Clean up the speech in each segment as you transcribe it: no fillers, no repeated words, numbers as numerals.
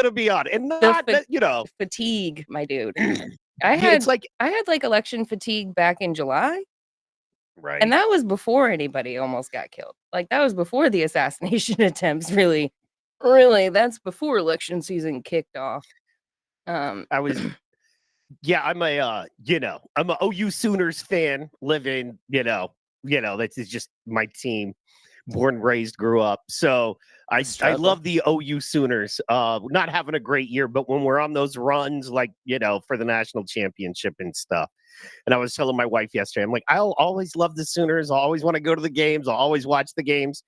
gonna be on, and The not fatigue, my dude. it's like I had like election fatigue back in July, right, and that was before anybody almost got killed. Like that was before the assassination attempts. Really, that's before election season kicked off. I was. Yeah, I'm a I'm a OU Sooners fan. Living, that's just my team. Born, raised, grew up. So I Struggle. love the OU Sooners. Not having a great year, but when we're on those runs, like for the national championship and stuff. And I was telling my wife yesterday, I'm like, I'll always love the Sooners. I'll always want to go to the games. I'll always watch the games.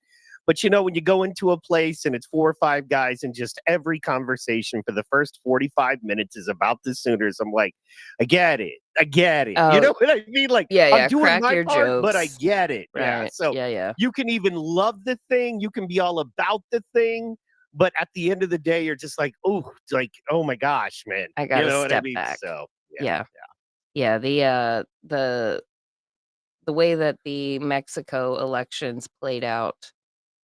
But when you go into a place and it's 4 or 5 guys and just every conversation for the first 45 minutes is about the Sooners, I'm like, I get it. You know what I mean? Like, I'm doing my part, but I get it. Right. Yeah. So yeah. you can even love the thing. You can be all about the thing. But at the end of the day, you're just like, oh my gosh, man. I got to step what I mean? back. So Yeah. The way that the Mexico elections played out,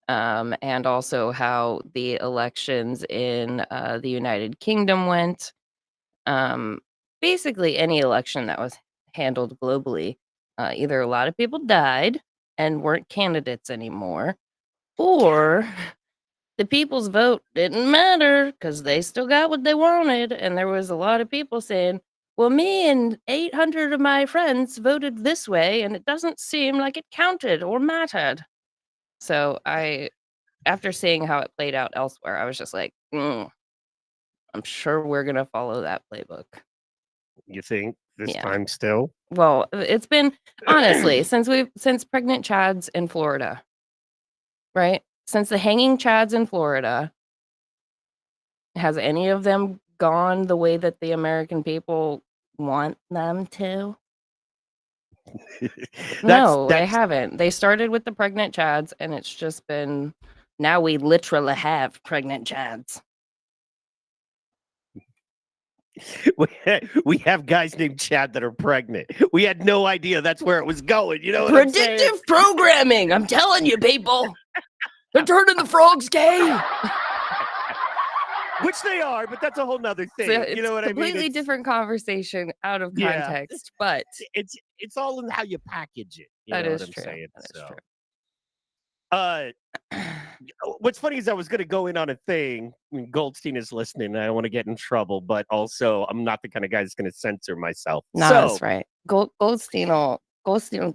and also how the elections in the United Kingdom went. Basically, any election that was handled globally, either a lot of people died and weren't candidates anymore, or the people's vote didn't matter because they still got what they wanted. And there was a lot of people saying, well, me and 800 of my friends voted this way, and it doesn't seem like it counted or mattered. So after seeing how it played out elsewhere, I was just like, I'm sure we're going to follow that playbook. You think this time still? Well, it's been, honestly, since pregnant Chads in Florida, right? Since the hanging Chads in Florida, has any of them gone the way that the American people want them to? No, they haven't. They started with the pregnant Chads, and it's just been, now we literally have pregnant Chads. We have guys named Chad that are pregnant. We had no idea that's where it was going. You know what Predictive programming. I'm telling you, people. They're turning the frogs gay. Which they are, but that's a whole nother thing. You know what I mean? Completely different conversation out of context, but it's all in how you package it. That is true. That is true. What's funny is I was going to go in on a thing. I mean, Goldstein is listening. And I don't want to get in trouble, but also I'm not the kind of guy that's going to censor myself. No, that's right. Goldstein will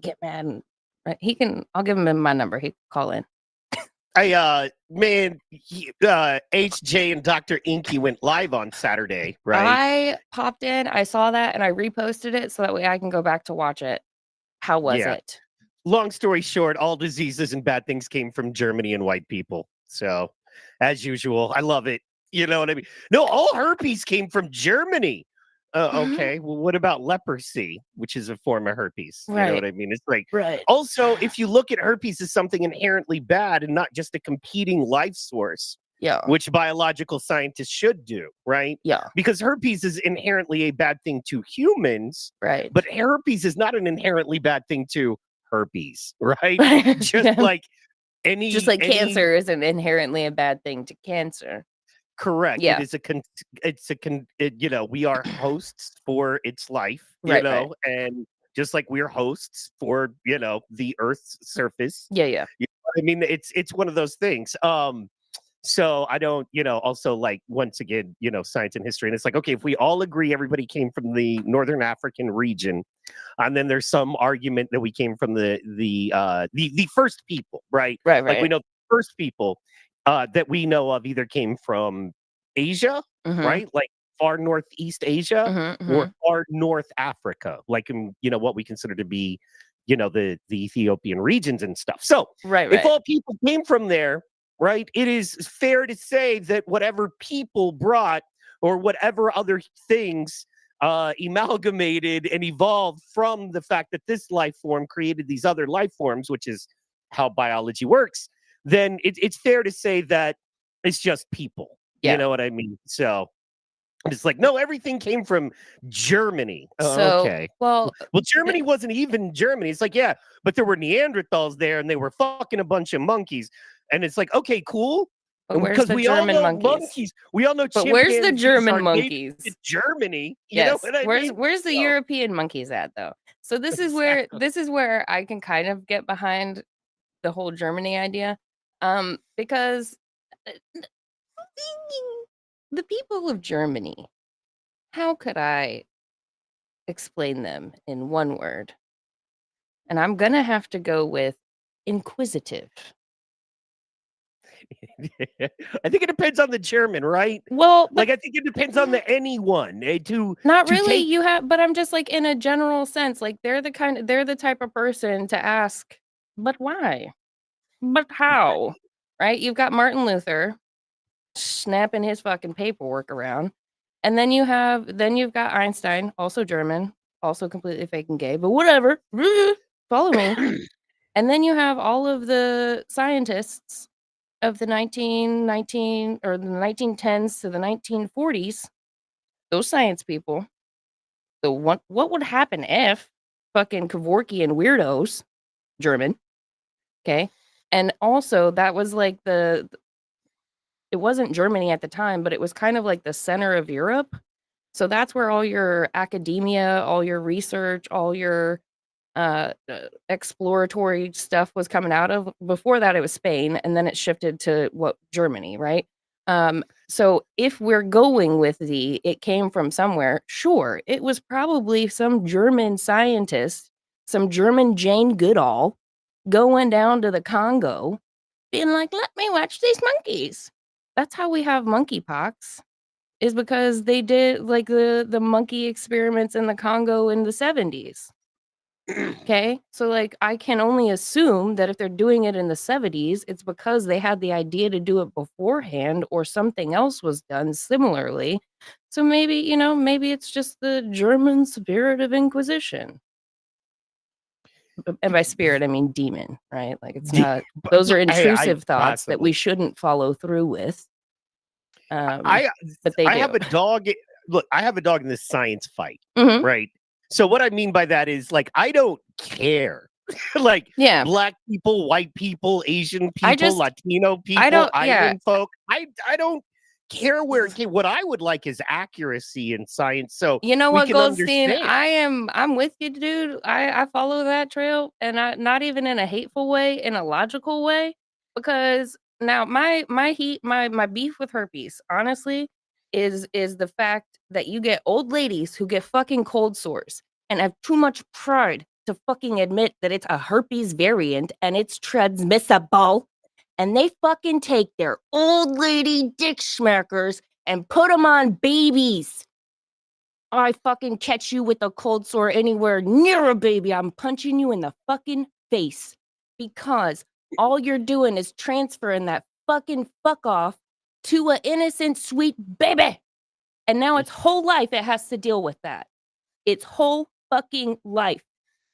get mad. And, right? I'll give him my number. He can call in. HJ and Dr. Inky went live on Saturday, right? I popped in, I saw that, and I reposted it so that way I can go back to watch it. How was it? Long story short, all diseases and bad things came from Germany and white people. So, as usual, I love it. You know what I mean? No, all herpes came from Germany. Okay, well, what about leprosy, which is a form of herpes? Right. You know what I mean? It's like, right. Also, if you look at herpes as something inherently bad and not just a competing life source, which biological scientists should do, right? Yeah. Because herpes is inherently a bad thing to humans, right? But herpes is not an inherently bad thing to herpes, right? Just like cancer isn't inherently a bad thing to cancer. Correct. Yeah. It is we are hosts for its life, right. And just like we're hosts for, the Earth's surface. Yeah. You know what I mean, it's one of those things. So I don't, also like, once again, science and history. And it's like, okay, if we all agree everybody came from the Northern African region, and then there's some argument that we came from the first people, right? Right. Like we know the first people that we know of either came from Asia, right? Like far northeast Asia, or far North Africa, like in, what we consider to be, the Ethiopian regions and stuff. So if all people came from there, right, it is fair to say that whatever people brought or whatever other things amalgamated and evolved from the fact that this life form created these other life forms, which is how biology works, then it's fair to say that it's just people. Yeah. You know what I mean? So it's like, no, everything came from Germany. Okay. Well, Germany wasn't even Germany. It's like, yeah, but there were Neanderthals there and they were fucking a bunch of monkeys. And it's like, okay, cool. But where's Because the we all German know monkeys? We all know But where's the chimpanzees German are native monkeys? to Germany. You Yes. know what I mean? Where's the So, European monkeys at though? So this is where I can kind of get behind the whole Germany idea. Because the people of Germany, how could I explain them in one word? And I'm gonna have to go with inquisitive. I think it depends on the German, right? Well, Like I think it depends on the anyone not to really. take. But I'm just like in a general sense, like they're the type of person to ask, but why? But how? Right? You've got Martin Luther snapping his fucking paperwork around. And then you've got Einstein, also German, also completely fake and gay, but whatever. Follow me. And then you have all of the scientists of the 1919 or the 1910s to the 1940s, those science people. So what would happen if fucking Kevorkian weirdos, German, okay? And also that was like it wasn't Germany at the time, but it was kind of like the center of Europe. So that's where all your academia, all your research, all your exploratory stuff was coming out of. Before that, it was Spain, and then it shifted to Germany, right? So if we're going with it came from somewhere, sure, it was probably some German scientist, some German Jane Goodall, going down to the Congo, being like, "Let me watch these monkeys." That's how we have monkeypox. Is because they did like the monkey experiments in the Congo in the 70s. Okay, so like I can only assume that if they're doing it in the 70s, it's because they had the idea to do it beforehand or something else was done similarly. So maybe, maybe it's just the German spirit of Inquisition. And by spirit, I mean demon, right? Like it's not, those are intrusive thoughts that we shouldn't follow through with. But they do. I have a dog. Look, I have a dog in this science fight, right? So what I mean by that is like I don't care. Like black people, white people, Asian people, Latino people, island folk. I don't care where it came. What I would like is accuracy in science. So you know what, Goldstein? Understand. I'm with you, dude. I follow that trail, and not even in a hateful way, in a logical way, because now my beef with herpes, honestly, is the fact that you get old ladies who get fucking cold sores and have too much pride to fucking admit that it's a herpes variant and it's transmissible, and they fucking take their old lady dick smackers and put them on babies. I fucking catch you with a cold sore anywhere near a baby, I'm punching you in the fucking face, because all you're doing is transferring that fucking fuck off to an innocent, sweet baby. And now its whole life it has to deal with that. Its whole fucking life.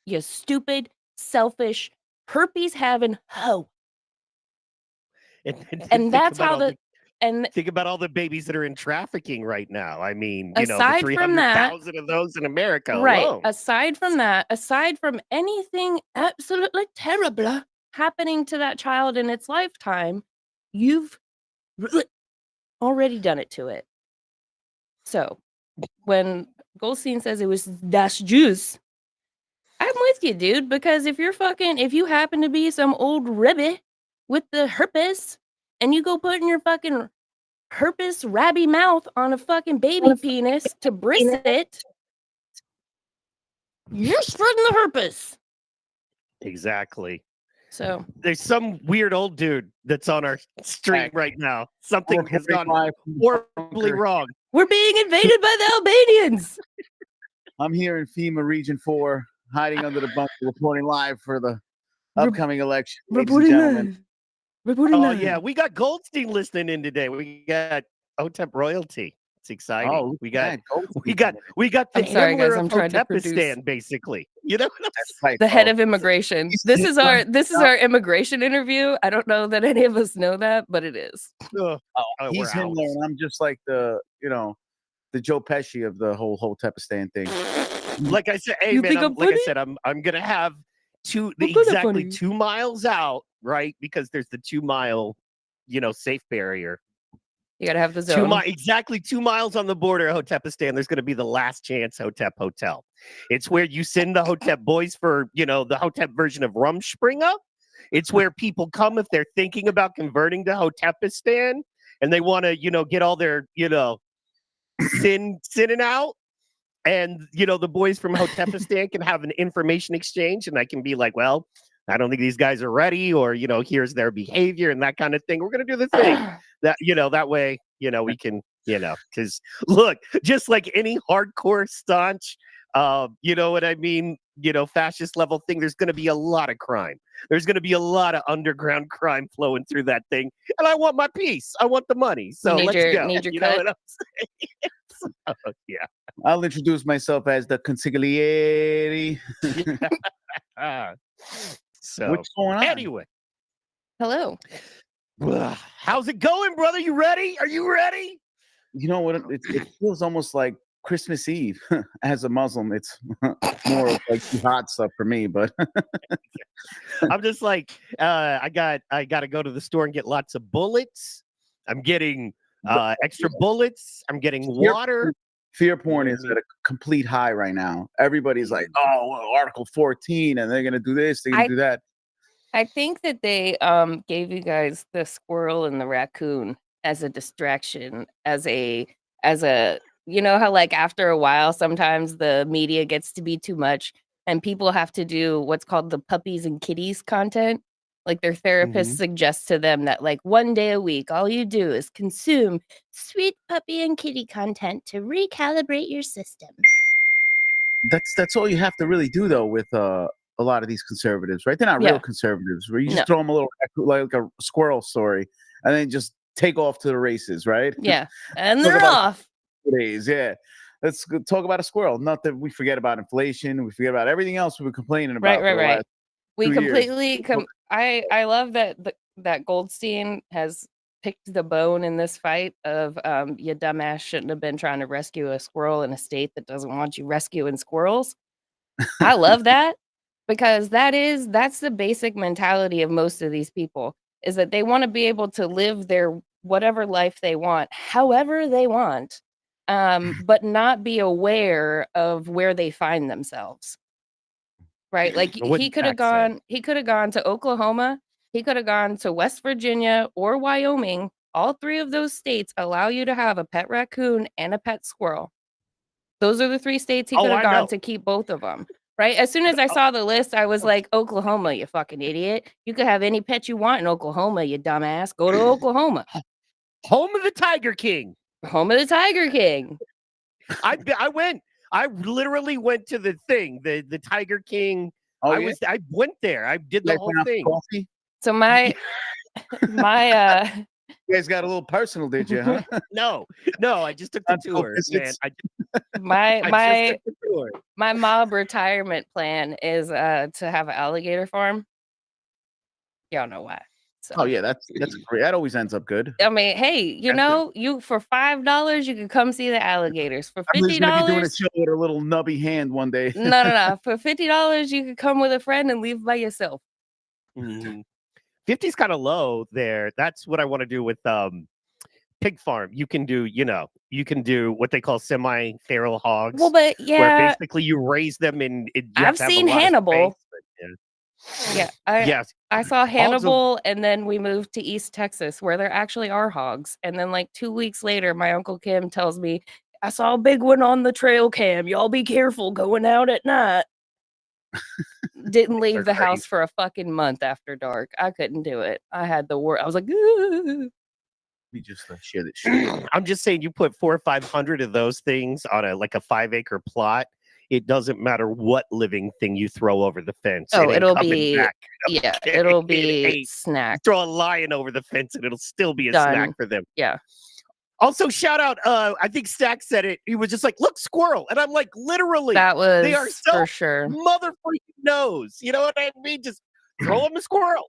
You stupid, selfish, herpes having hoe. And that's how think about all the babies that are in trafficking right now. I mean, aside the from that, 300,000 of those in America right alone. Aside from that, aside from anything absolutely terrible happening to that child in its lifetime, you've already done it to it. So when Goldstein says it was das juice, I'm with you, dude, because if you happen to be some old ribby with the herpes and you go putting your fucking herpes rabby mouth on a fucking baby penis to bris it, you're spreading the herpes. Exactly. So there's some weird old dude that's on our stream right now. Something has gone horribly wrong. We're being invaded by the Albanians. I'm here in FEMA Region 4, hiding under the bunker, reporting live for the upcoming election. Reporting live. Yeah, we got Goldstein listening in today. We got Otep royalty. It's exciting. Oh, we got the Himmler of Otepistan, basically. You know, the head of immigration. This is our immigration interview. I don't know that any of us know that, but it is. He's Himmler, and I'm just like the Joe Pesci of the whole Otepistan thing. Like I said, hey man, I'm gonna have exactly 2 miles out, right? Because there's the 2 mile safe barrier. You gotta have the zone. Exactly 2 miles on the border of Hotepistan, there's going to be the Last Chance Hotep Hotel. It's where you send the Hotep boys for, the Hotep version of Rumspringa. It's where people come if they're thinking about converting to Hotepistan and they want to, get all their, sinning out. And, the boys from Hotepistan can have an information exchange. And I can be like, well, I don't think these guys are ready, or, here's their behavior and that kind of thing. We're going to do the thing that, that way, we can, because look, just like any hardcore staunch, you know what I mean? Fascist level thing, there's going to be a lot of crime. There's going to be a lot of underground crime flowing through that thing. And I want my piece. I want the money. So let's go. Need your you cut? know what I'm saying? So, yeah. I'll introduce myself as the consigliere. So what's going on? Anyway. Hello. How's it going, brother? You ready? Are you ready? You know what? It feels almost like Christmas Eve. As a Muslim, it's more of like hot stuff for me, but I'm just like, I got to go to the store and get lots of bullets. I'm getting extra bullets. I'm getting water. Fear porn is at a complete high right now. Everybody's like, oh, well, Article 14, and they're going to do this, they're going to do that. I think that they gave you guys the squirrel and the raccoon as a distraction, as a how like after a while, sometimes the media gets to be too much and people have to do what's called the puppies and kitties content. Like their therapist suggests to them that like one day a week, all you do is consume sweet puppy and kitty content to recalibrate your system. That's all you have to really do though with a lot of these conservatives, right? They're not real conservatives, where you just throw them a little like a squirrel story and then just take off to the races, right? Yeah, and they're off. Days, yeah. Let's talk about a squirrel. Not that we forget about inflation, we forget about everything else we were complaining about. Right. We completely I love that that Goldstein has picked the bone in this fight of you dumbass shouldn't have been trying to rescue a squirrel in a state that doesn't want you rescuing squirrels. I love that because that's the basic mentality of most of these people, is that they want to be able to live their whatever life they want, however they want, but not be aware of where they find themselves. Right? Like he could have gone to Oklahoma, he could have gone to West Virginia or Wyoming. All three of those states allow you to have a pet raccoon and a pet squirrel. Those are the three states he could have gone to keep both of them. Right? As soon as I saw the list, I was like, Oklahoma, you fucking idiot. You could have any pet you want in Oklahoma, you dumbass. Go to Oklahoma. Home of the Tiger King. Home of the Tiger King. I literally went to the thing, the Tiger King. Oh, I went there. I did the whole thing. Coffee? So my you guys got a little personal, did you, huh? No, I just took the tour, man. My mob retirement plan is to have an alligator farm. Y'all know why. So. Oh yeah, that's great. That always ends up good. I mean, hey, you for $5 you can come see the alligators. For $50, gonna be doing a show with a little nubby hand one day. No. For $50 you could come with a friend and leave by yourself. 50's kind of low there. That's what I want to do with pig farm. You can do what they call semi-feral hogs. Well, but where basically you raise them and I've seen Hannibal. I saw Hannibal, and then we moved to East Texas where there actually are hogs. And then like 2 weeks later, my Uncle Kim tells me, I saw a big one on the trail cam. Y'all be careful going out at night. Didn't leave the house for a fucking month after dark. I couldn't do it. I had the word. I was like, we just share that shit. I'm just saying, you put 400 or 500 of those things on a 5-acre plot. It doesn't matter what living thing you throw over the fence. Oh, it'll be it'll be snack. Throw a lion over the fence and it'll still be a snack for them. Yeah. Also, shout out. I think Stack said it. He was just like, "Look, squirrel," and I'm like, literally, that was they are so for sure. Mother freaking knows. You know what I mean? Just throw them a squirrel.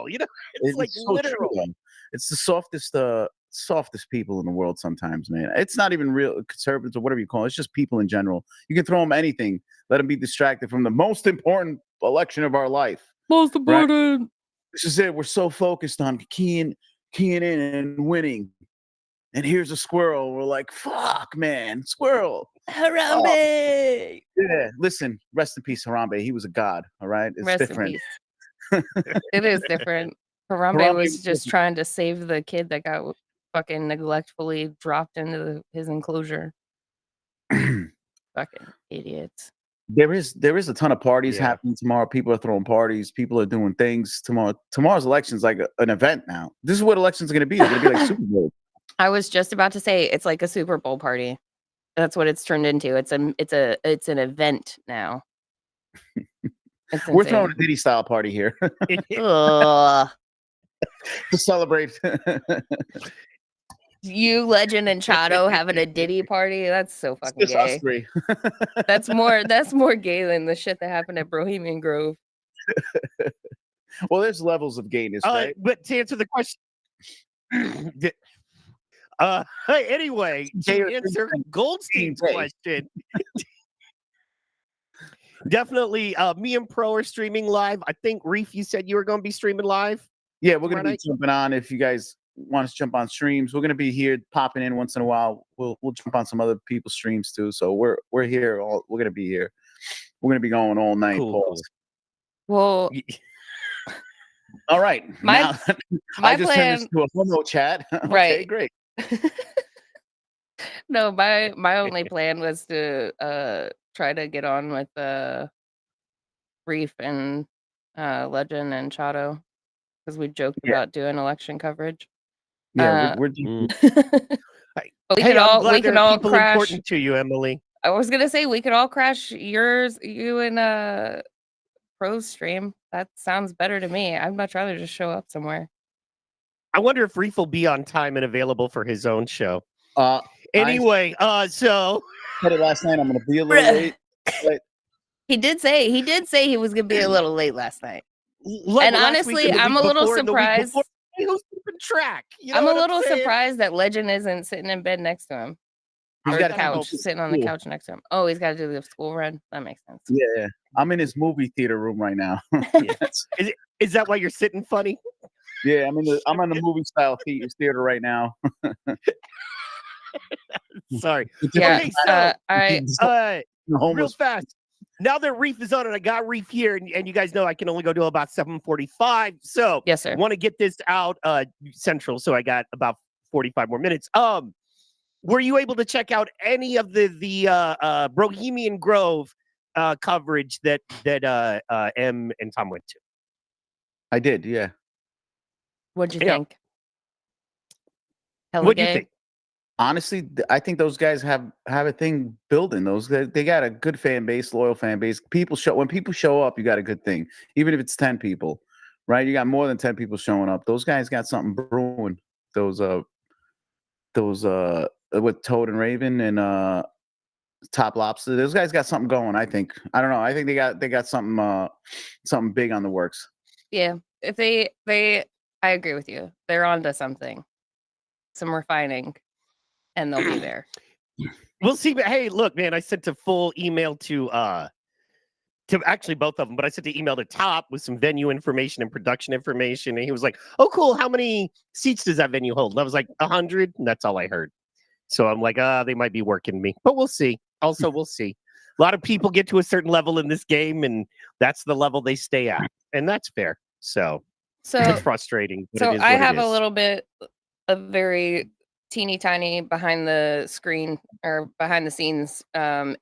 You know, it's like so literal. True, it's the softest people in the world sometimes, man. It's not even real conservatives or whatever you call it. It's just people in general. You can throw them anything. Let them be distracted from the most important election of our life. Most important. This is it. We're so focused on keying in and winning. And here's a squirrel. We're like, fuck, man, squirrel. Harambe! Yeah, listen, rest in peace, Harambe. He was a god, all right? It's Rest different. in peace. It is different. Harambe was just trying to save the kid that got fucking neglectfully dropped into his enclosure. Fucking idiots. There is a ton of parties happening tomorrow. People are throwing parties. People are doing things tomorrow. Tomorrow's election is like an event now. This is what elections are going to be. They're going to be like Super Bowl. I was just about to say it's like a Super Bowl party. That's what it's turned into. It's an event now. We're throwing a Diddy style party here Ugh. to celebrate. You, Legend, and Chado having a Diddy party? That's so fucking gay. Us three. That's more gay than the shit that happened at Bohemian Grove. Well, there's levels of gayness, right? But to answer the question, anyway, to answer Goldstein's question, definitely me and Pro are streaming live. I think, Reef, you said you were going to be streaming live? Yeah, we're going to be jumping on. If you guys want us to jump on streams, we're going to be here popping in once in a while. We'll jump on some other people's streams too. So we're here. We're going to be here. We're going to be going all night. Cool. Well, all right. My I just plan, turned this to a homo chat. Okay, right. Great. No, my only plan was to try to get on with Reef and Legend and Chado, because we joked about doing election coverage. Yeah, we're but we can all crash. Important to you, Emily. I was gonna say we could all crash you and Pro's stream. That sounds better to me. I'd much rather just show up somewhere. I wonder if Reef will be on time and available for his own show. Anyway, so said it last night. I'm gonna be a little late. But... He did say he was gonna be a little late last night. And honestly, I'm a little surprised. Who's keeping track? I'm a little surprised that Legend isn't sitting in bed next to him. He's got a couch, sitting on the couch next to him. Oh, he's got to do the school run. That makes sense. Yeah, I'm in his movie theater room right now. Is that why you're sitting funny? Yeah, I'm in the movie style theater right now. Sorry. Yeah. Okay, real fast. Now that Reef is on and I got Reef here, and you guys know I can only go to about 7:45. So yes, sir. I want to get this out central. So I got about 45 more minutes. Were you able to check out any of the Bohemian Grove coverage that M and Tom went to? I did, yeah. What'd you think? What'd you think? Honestly, I think those guys have a thing building. They got a good fan base, loyal fan base. When people show up, you got a good thing. Even if it's 10 people, right? You got more than 10 people showing up. Those guys got something brewing. Those with Toad and Raven and Top Lobster. Those guys got something going. I think. I don't know. I think they got something big on the works. Yeah, if they I agree with you. They're onto something. Some refining. And they'll be there. We'll see. But hey, look, man, I sent a full email to actually both of them, but I sent an email to Top with some venue information and production information, and he was like, "Oh, cool. How many seats does that venue hold?" And I was like, 100, and that's all I heard. So I'm like, they might be working me, but we'll see. Also, we'll see. A lot of people get to a certain level in this game, and that's the level they stay at, and that's fair. So it's frustrating. But so it is I have a little bit of very teeny tiny behind the screen or behind the scenes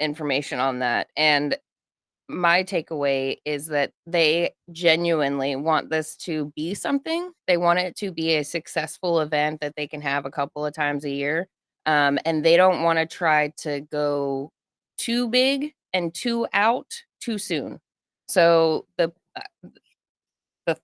information on that, and my takeaway is that they genuinely want this to be something. They want it to be a successful event that they can have a couple of times a year, and they don't want to try to go too big and too out too soon. So the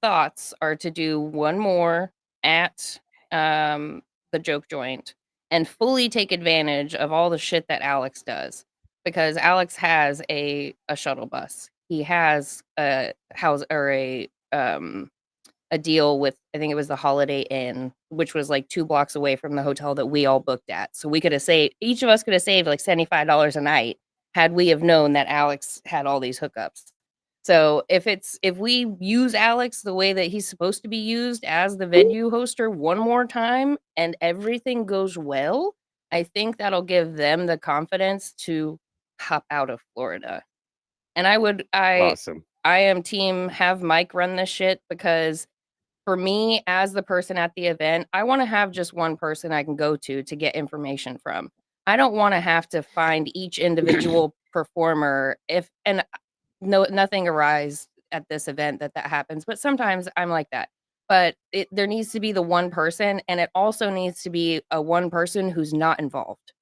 thoughts are to do one more at the joke joint and fully take advantage of all the shit that Alex does, because Alex has a shuttle bus. He has a house or a deal with, I think it was the Holiday Inn, which was like 2 blocks away from the hotel that we all booked at. So we could have saved, each of us could have saved like $75 a night had we have known that Alex had all these hookups. So if we use Alex the way that he's supposed to be used as the venue hoster one more time and everything goes well, I think that'll give them the confidence to hop out of Florida. And Awesome. I am team have Mike run this shit, because for me as the person at the event, I want to have just one person I can go to get information from. I don't want to have to find each individual performer nothing arises at this event that happens, but sometimes I'm like that. But there needs to be the one person, and it also needs to be a one person who's not involved.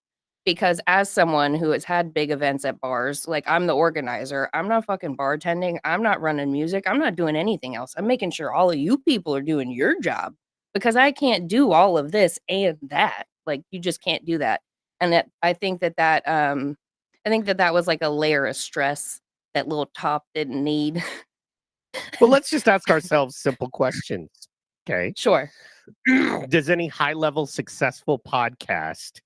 Because as someone who has had big events at bars, like, I'm the organizer, I'm not fucking bartending, I'm not running music, I'm not doing anything else. I'm making sure all of you people are doing your job, because I can't do all of this and that. Like, you just can't do that. And I think that was like a layer of stress that little top didn't need. Well, let's just ask ourselves simple questions. Okay. Sure. Does any high-level successful podcast,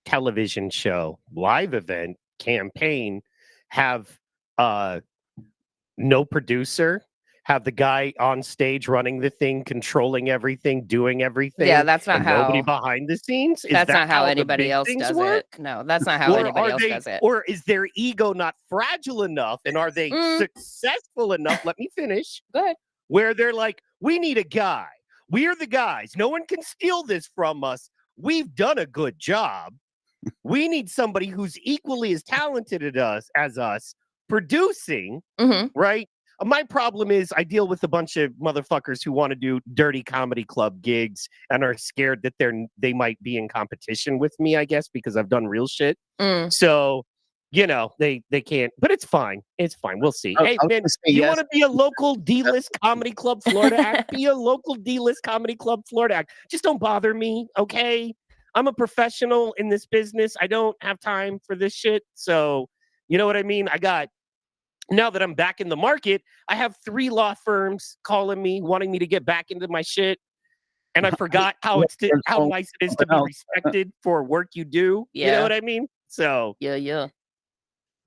television show, live event, campaign have no producer, have the guy on stage running the thing, controlling everything, doing everything? Yeah, that's not how. Nobody behind the scenes? That's not how anybody else does it. No, that's not how anybody else does it. Or is their ego not fragile enough, and are they successful enough? Let me finish. Go ahead. Where they're like, we need a guy. We're the guys. No one can steal this from us. We've done a good job. We need somebody who's equally as talented as us producing, right? My problem is I deal with a bunch of motherfuckers who want to do dirty comedy club gigs and are scared that they might be in competition with me, I guess, because I've done real shit. So, they can't, but it's fine. It's fine. We'll see. Hey, man, you want to be a local D-list comedy club Florida act? Be a local D-list comedy club Florida act. Just don't bother me, okay? I'm a professional in this business. I don't have time for this shit. So, you know what I mean? Now that I'm back in the market, I have 3 law firms calling me, wanting me to get back into my shit. And I forgot how nice it is to be respected for work you do. Yeah. You know what I mean? So yeah.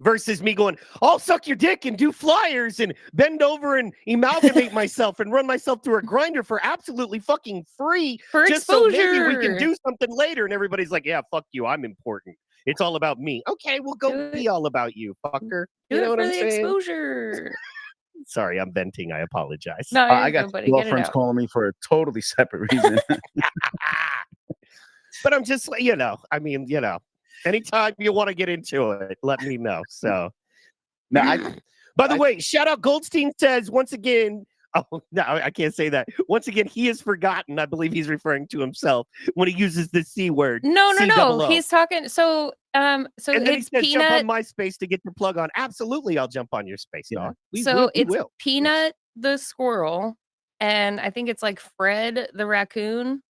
Versus me going, I'll suck your dick and do flyers and bend over and amalgamate myself and run myself through a grinder for absolutely fucking free. For just exposure. So maybe we can do something later. And everybody's like, yeah, fuck you. I'm important. It's all about me. Okay, we'll go be all about you, fucker. You know what I'm saying? Exposure. Sorry, I'm venting. I apologize. No, I got law firms calling me for a totally separate reason. But I'm just, anytime you want to get into it, let me know. So, by the way, shout out Goldstein says once again. Oh, no, I can't say that. Once again, he is forgotten. I believe he's referring to himself when he uses the C word. No. He's talking. So and then it's he says, Peanut. jump on my space to get your plug on. Absolutely, I'll jump on your space, dog. We will. Peanut the squirrel, and I think it's like Fred the raccoon.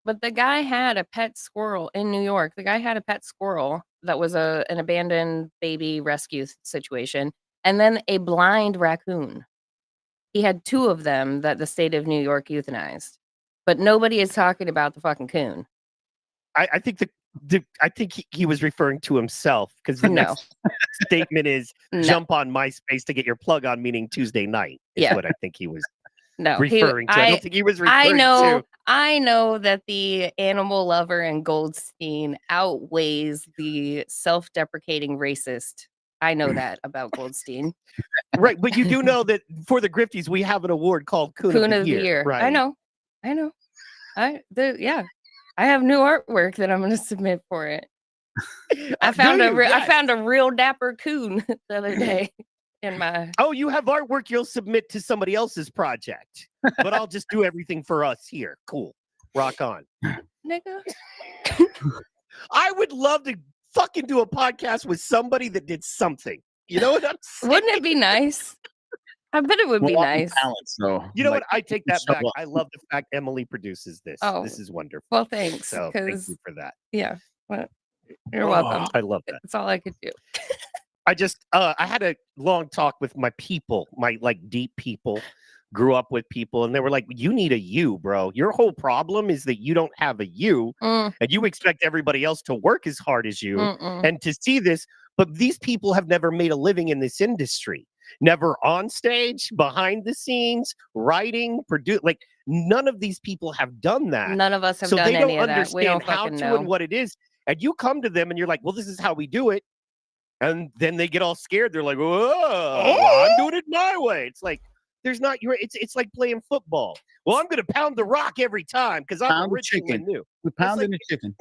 But the guy had a pet squirrel in New York. The guy had a pet squirrel that was an abandoned baby rescue situation, and then a blind raccoon. He had 2 of them that the state of New York euthanized, but nobody is talking about the fucking coon. I think I think he was referring to himself, because the next statement is jump on MySpace to get your plug on, meaning Tuesday night. Is what I think he was referring to. I don't think he was referring to. I know that the animal lover in Goldstein outweighs the self-deprecating racist. I know that about Goldstein. Right, but you do know that for the Grifties, we have an award called Coon of the Year. Right? I know. I have new artwork that I'm going to submit for it. I found a real dapper coon the other day in my. Oh, you have artwork you'll submit to somebody else's project, but I'll just do everything for us here. Cool, rock on, nigga. I would love to fucking do a podcast with somebody that did something. You know what I'm saying? Wouldn't it be nice? I bet it would be nice. You know what? I take that back. I love the fact Emily produces this. Oh, this is wonderful. Well, thanks. So thank you for that. Yeah. Well, you're welcome. I love that. That's all I could do. I had a long talk with my people, my deep people. Grew up with people, and they were like, you need a you, bro. Your whole problem is that you don't have a you, and you expect everybody else to work as hard as you and to see this. But these people have never made a living in this industry. never on stage, behind the scenes, writing, produce. Like none of these people have done that. None of us have so done they any don't of that. We don't understand how fucking to know. and what it is. And you come to them and you're like, well, this is how we do it. And then they get all scared. They're like, whoa, well, I'm doing it my way. It's like, there's not your, it's like playing football. Well, I'm going to pound the rock every time because I'm original and new. We're pounding the chicken.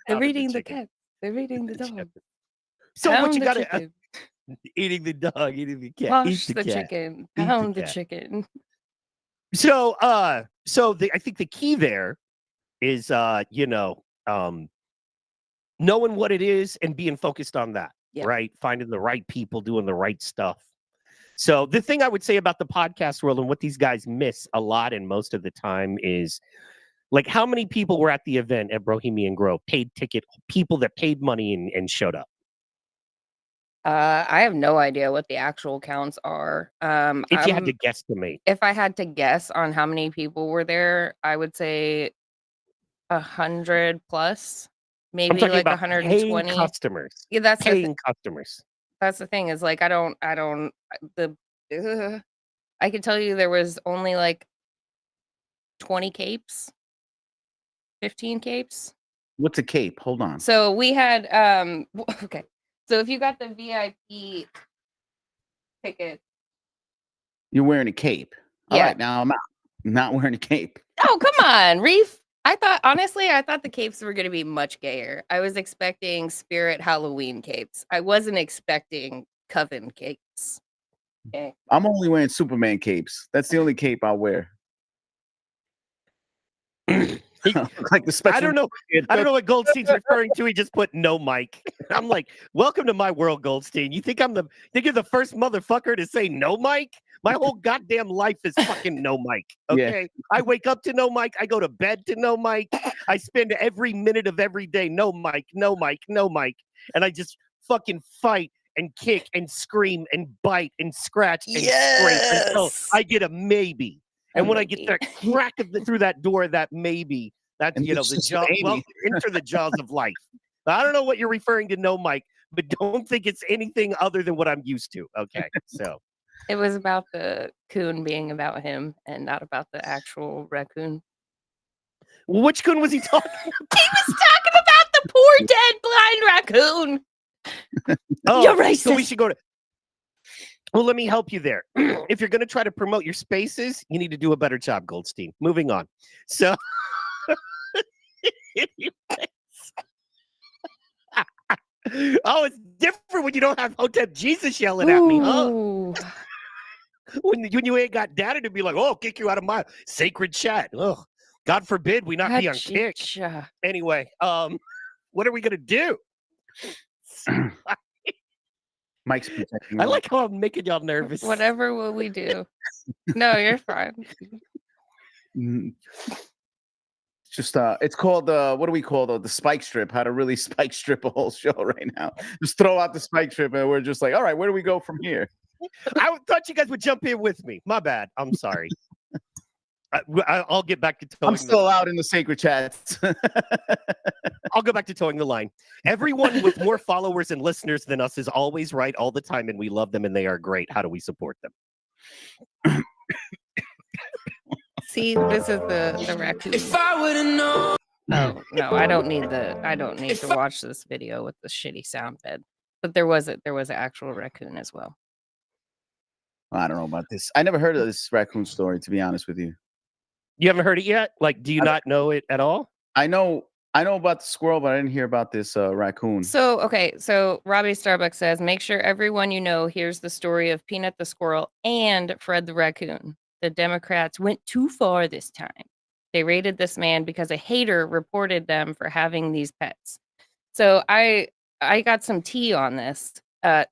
They're eating the cat. They're eating the dog. So pound what you got to eating the dog, eating the cat, wash eat the cat, chicken, pound the chicken. So I think the key there is knowing what it is and being focused on that, right? Finding the right people, doing the right stuff. So the thing I would say about the podcast world and what these guys miss a lot and most of the time is like how many people were at the event at Bohemian Grove, paid ticket, people that paid money and showed up. I have no idea what the actual counts are. If you had to guess to me. If I had to guess on how many people were there, I would say 100 plus. Maybe like 120 customers. Yeah, that's paying customers. That's the thing is like I can tell you there was only like 20 capes, 15 capes. What's a cape? Hold on. So we had okay. So if you got the VIP ticket, you're wearing a cape. Yeah. All right, now I'm not wearing a cape. Oh, come on, Reef. I thought the capes were going to be much gayer. I was expecting Spirit Halloween capes. I wasn't expecting Coven capes. Okay. I'm only wearing Superman capes. That's the only cape I'll wear. Like the special. I don't know what Goldstein's referring to. He just put no mic. I'm like, welcome to my world, Goldstein. You think you're the first motherfucker to say no mic? My whole goddamn life is fucking no mic. Okay. Yeah. I wake up to no mic. I go to bed to no mic. I spend every minute of every day no mic, no mic, no mic. And I just fucking fight and kick and scream and bite and scratch and scrape until I get a maybe. And when I get that crack through that door, that maybe, that's, the jaw, enter the jaws of life. I don't know what you're referring to, no mic, but don't think it's anything other than what I'm used to. Okay, so. It was about the coon being about him and not about the actual raccoon. Well, which coon was he talking about? He was talking about the poor dead blind raccoon. Oh, you're racist. So we should go to... Well, let me help you there. If you're going to try to promote your spaces, you need to do a better job, Goldstein. Moving on. So... Oh, it's different when you don't have Hotep Jesus yelling at me, huh? When you ain't got data to be like, oh, kick you out of my sacred chat. Oh, God forbid we not be on kick. Anyway, what are we gonna do? Mike's protecting. I like how I'm making y'all nervous. Whatever will we do? No, you're fine. Just it's called what do we call the spike strip? How to really spike strip a whole show right now? Just throw out the spike strip and we're just like, all right, where do we go from here? I thought you guys would jump in with me. My bad. I'm sorry. I'll get back to towing. I'm still out in the sacred chats. I'll go back to towing the line. Everyone with more followers and listeners than us is always right all the time, and we love them and they are great. How do we support them? See, this is the raccoon. If I would have known. No, I don't need to watch this video with the shitty sound bed. But there was an actual raccoon as well. I don't know about this. I never heard of this raccoon story, to be honest with you. You haven't heard it yet? Like, do you not know it at all? I know about the squirrel, but I didn't hear about this raccoon. So Robbie Starbucks says, make sure everyone you know hears the story of Peanut the squirrel and Fred the raccoon. The Democrats went too far this time. They raided this man because a hater reported them for having these pets. So I got some tea on this.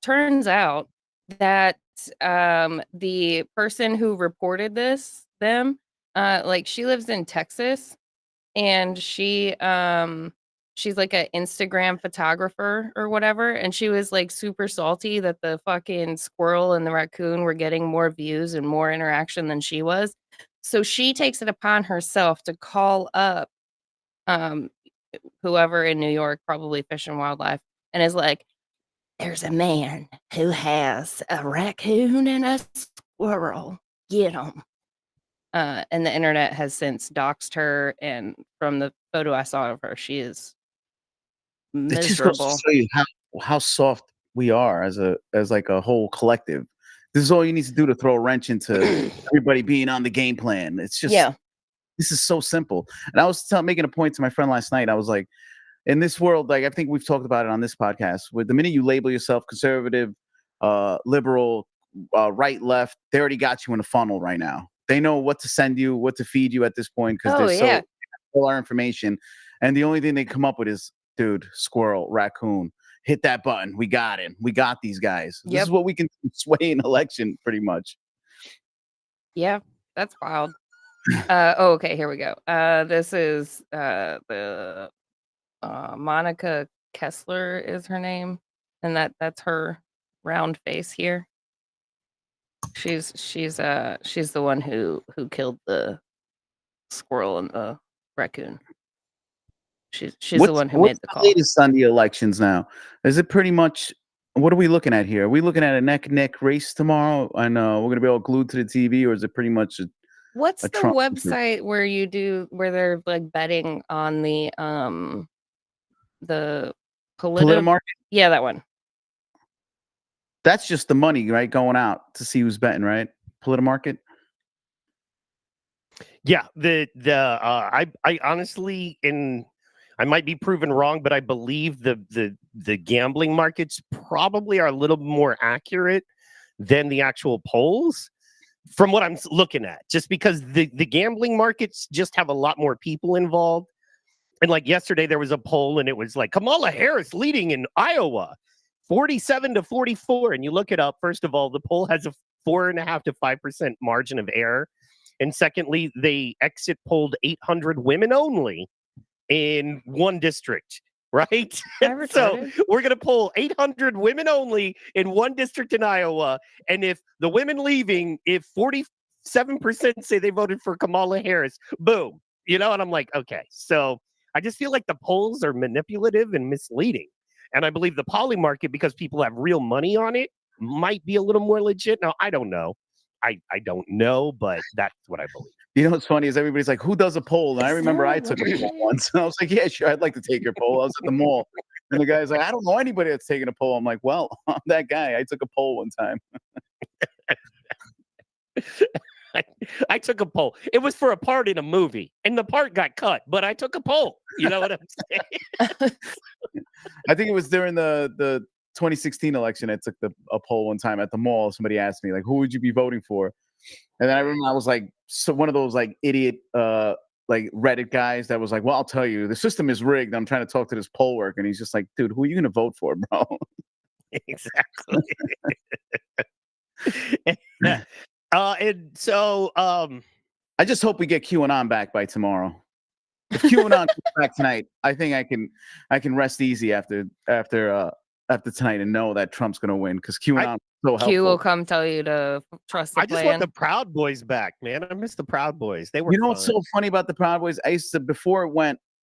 Turns out that the person who reported them, she lives in Texas, and she's like an Instagram photographer or whatever, and she was like super salty that the fucking squirrel and the raccoon were getting more views and more interaction than she was. So she takes it upon herself to call up whoever in New York, probably Fish and Wildlife, and is like, there's a man who has a raccoon and a squirrel. Get him. And the internet has since doxed her, and from the photo I saw of her, she is miserable. It just goes to show you how soft we are as like a whole collective. This is all you need to do to throw a wrench into everybody being on the game plan. It's just, this is so simple. And I was making a point to my friend last night. I was like, in this world, like I think we've talked about it on this podcast, with the minute you label yourself conservative, liberal, right, left, they already got you in a funnel right now. They know what to send you, what to feed you at this point, because they're all our information. And the only thing they come up with is, dude, squirrel, raccoon, hit that button. We got him. We got these guys. This is what we can sway an election, pretty much. Yeah, that's wild. Okay, here we go. This is the Monica Kessler is her name, and that's her round face here. She's the one who killed the squirrel and the raccoon. She's the one who made the call. What's the latest on the elections now? Is it pretty much, what are we looking at here? Are we looking at a neck-and-neck race tomorrow? And we're going to be all glued to the TV, or is it pretty much what's the website where they're like betting on the Politimarket? Yeah, that one. That's just the money, right? Going out to see who's betting, right? Politimarket. Yeah, I honestly, I might be proven wrong, but I believe the gambling markets probably are a little more accurate than the actual polls from what I'm looking at, just because the gambling markets just have a lot more people involved. And like yesterday, there was a poll and it was like Kamala Harris leading in Iowa, 47-44. And you look it up. First of all, the poll has a 4.5 to 5% margin of error. And secondly, they exit polled 800 women only in one district, right? So we're going to poll 800 women only in one district in Iowa. And if the women leaving, if 47% say they voted for Kamala Harris, boom, and I'm like, okay, so I just feel like the polls are manipulative and misleading. And I believe the poly market, because people have real money on it, might be a little more legit. Now, I don't know. I don't know, but that's what I believe. You know what's funny is everybody's like, who does a poll? And I remember I took a poll once. And I was like, yeah, sure, I'd like to take your poll. I was at the mall. And the guy's like, I don't know anybody that's taking a poll. I'm like, well, I'm that guy. I took a poll one time. I took a poll. It was for a part in a movie, and the part got cut, but I took a poll. You know what I'm saying? I think it was during the 2016 election. I took a poll one time at the mall. Somebody asked me, like, who would you be voting for? And then I remember I was like, one of those like idiot like Reddit guys that was like, well, I'll tell you, the system is rigged. I'm trying to talk to this poll worker, and he's just like, dude, who are you going to vote for, bro? Exactly. And so I just hope we get QAnon back by tomorrow. If QAnon comes back tonight, I think I can rest easy after tonight and know that Trump's going to win, because QAnon is so helpful. Q will come tell you to trust the plan. I just want the Proud Boys back, man. I miss the Proud Boys. They were fun. What's so funny about the Proud Boys? I used to, before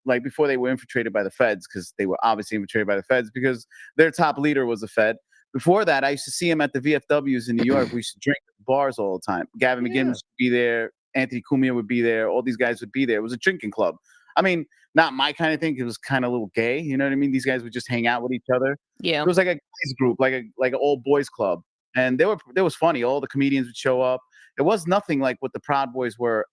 they were infiltrated by the feds, because they were obviously infiltrated by the feds because their top leader was a Fed. Before that, I used to see him at the VFWs in New York. We used to drink at bars all the time. Gavin McGinnis would be there. Anthony Cumia would be there. All these guys would be there. It was a drinking club. I mean, not my kind of thing. It was kind of a little gay. You know what I mean? These guys would just hang out with each other. Yeah. It was like a guys group, like an old boys club. And it was funny. All the comedians would show up. It was nothing like what the Proud Boys were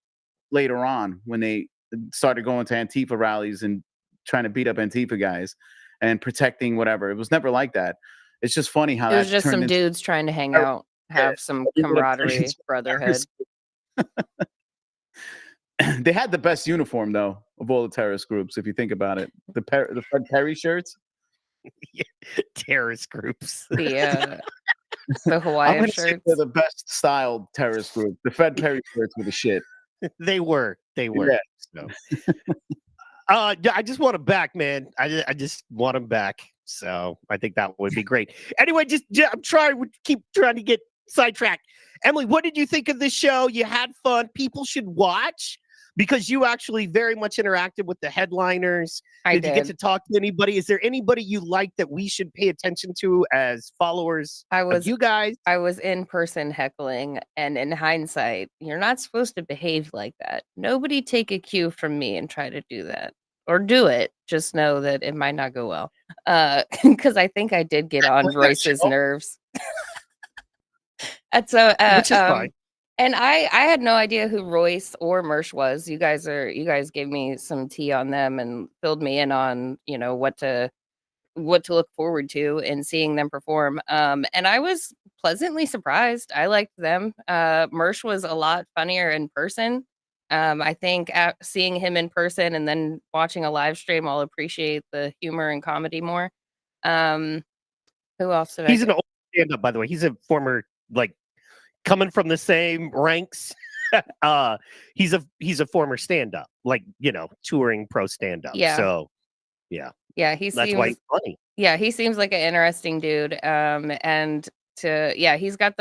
later on, when they started going to Antifa rallies and trying to beat up Antifa guys and protecting whatever. It was never like that. It's just funny how it was just some dudes trying to hang out, have some camaraderie, brotherhood. They had the best uniform, though, of all the terrorist groups, if you think about it. The Fred Perry shirts. Yeah, terrorist groups. The Hawaiian shirts. They're the best styled terrorist group. The Fred Perry shirts were the shit. They were. Yeah. So. I just want them back, man. I just want them back. So I think that would be great. Anyway, I'm keep trying to get sidetracked. Emily, what did you think of this show? You had fun. People should watch. because you actually very much interacted with the headliners. Did you get to talk to anybody? Is there anybody you like that we should pay attention to as followers of you guys? I was in person heckling, and in hindsight, you're not supposed to behave like that. Nobody take a cue from me and try to do that. Or do it. Just know that it might not go well. Because I think I did get on Royce's nerves. And so, which is fine. And I had no idea who Royce or Mersh was. You guys gave me some tea on them and filled me in on, what to look forward to in seeing them perform. And I was pleasantly surprised. I liked them. Mersh was a lot funnier in person. I think seeing him in person and then watching a live stream, I'll appreciate the humor and comedy more. Who else did He's an old stand-up, by the way. He's a former, coming from the same ranks. He's a former stand-up, touring pro stand-up. Yeah. So, yeah. Yeah, that's why he's funny. Yeah, he seems like an interesting dude. He's got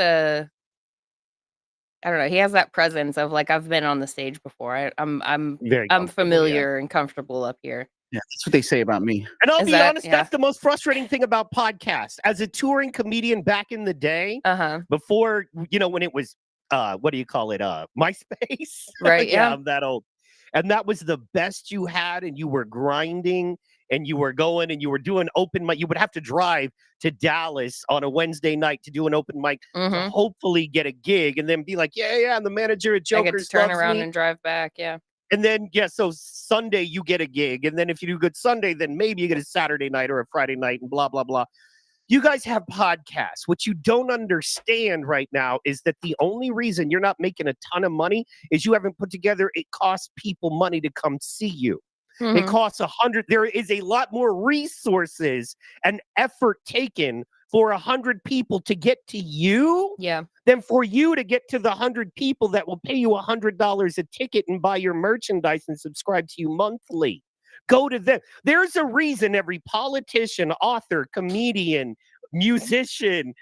I don't know, he has that presence of I've been on the stage before. I'm familiar and comfortable up here. Yeah, that's what they say about me. And I'll be honest, that's the most frustrating thing about podcasts. As a touring comedian back in the day, before, when it was, what do you call it? MySpace? Right, yeah. I'm that old. And that was the best you had, and you were grinding, and you were going, and you were doing open mic. You would have to drive to Dallas on a Wednesday night to do an open mic to hopefully get a gig, and then be like, yeah, I'm the manager at Jokers. I get to turn around and drive back, yeah. And then, so Sunday you get a gig. And then if you do good Sunday, then maybe you get a Saturday night or a Friday night and blah, blah, blah. You guys have podcasts. What you don't understand right now is that the only reason you're not making a ton of money is you haven't put together, it costs people money to come see you. It costs $100. There is a lot more resources and effort taken for 100 people to get to you than for you to get to the 100 people that will pay you $100 a ticket and buy your merchandise and subscribe to you monthly. Go to them. There's a reason every politician, author, comedian, musician,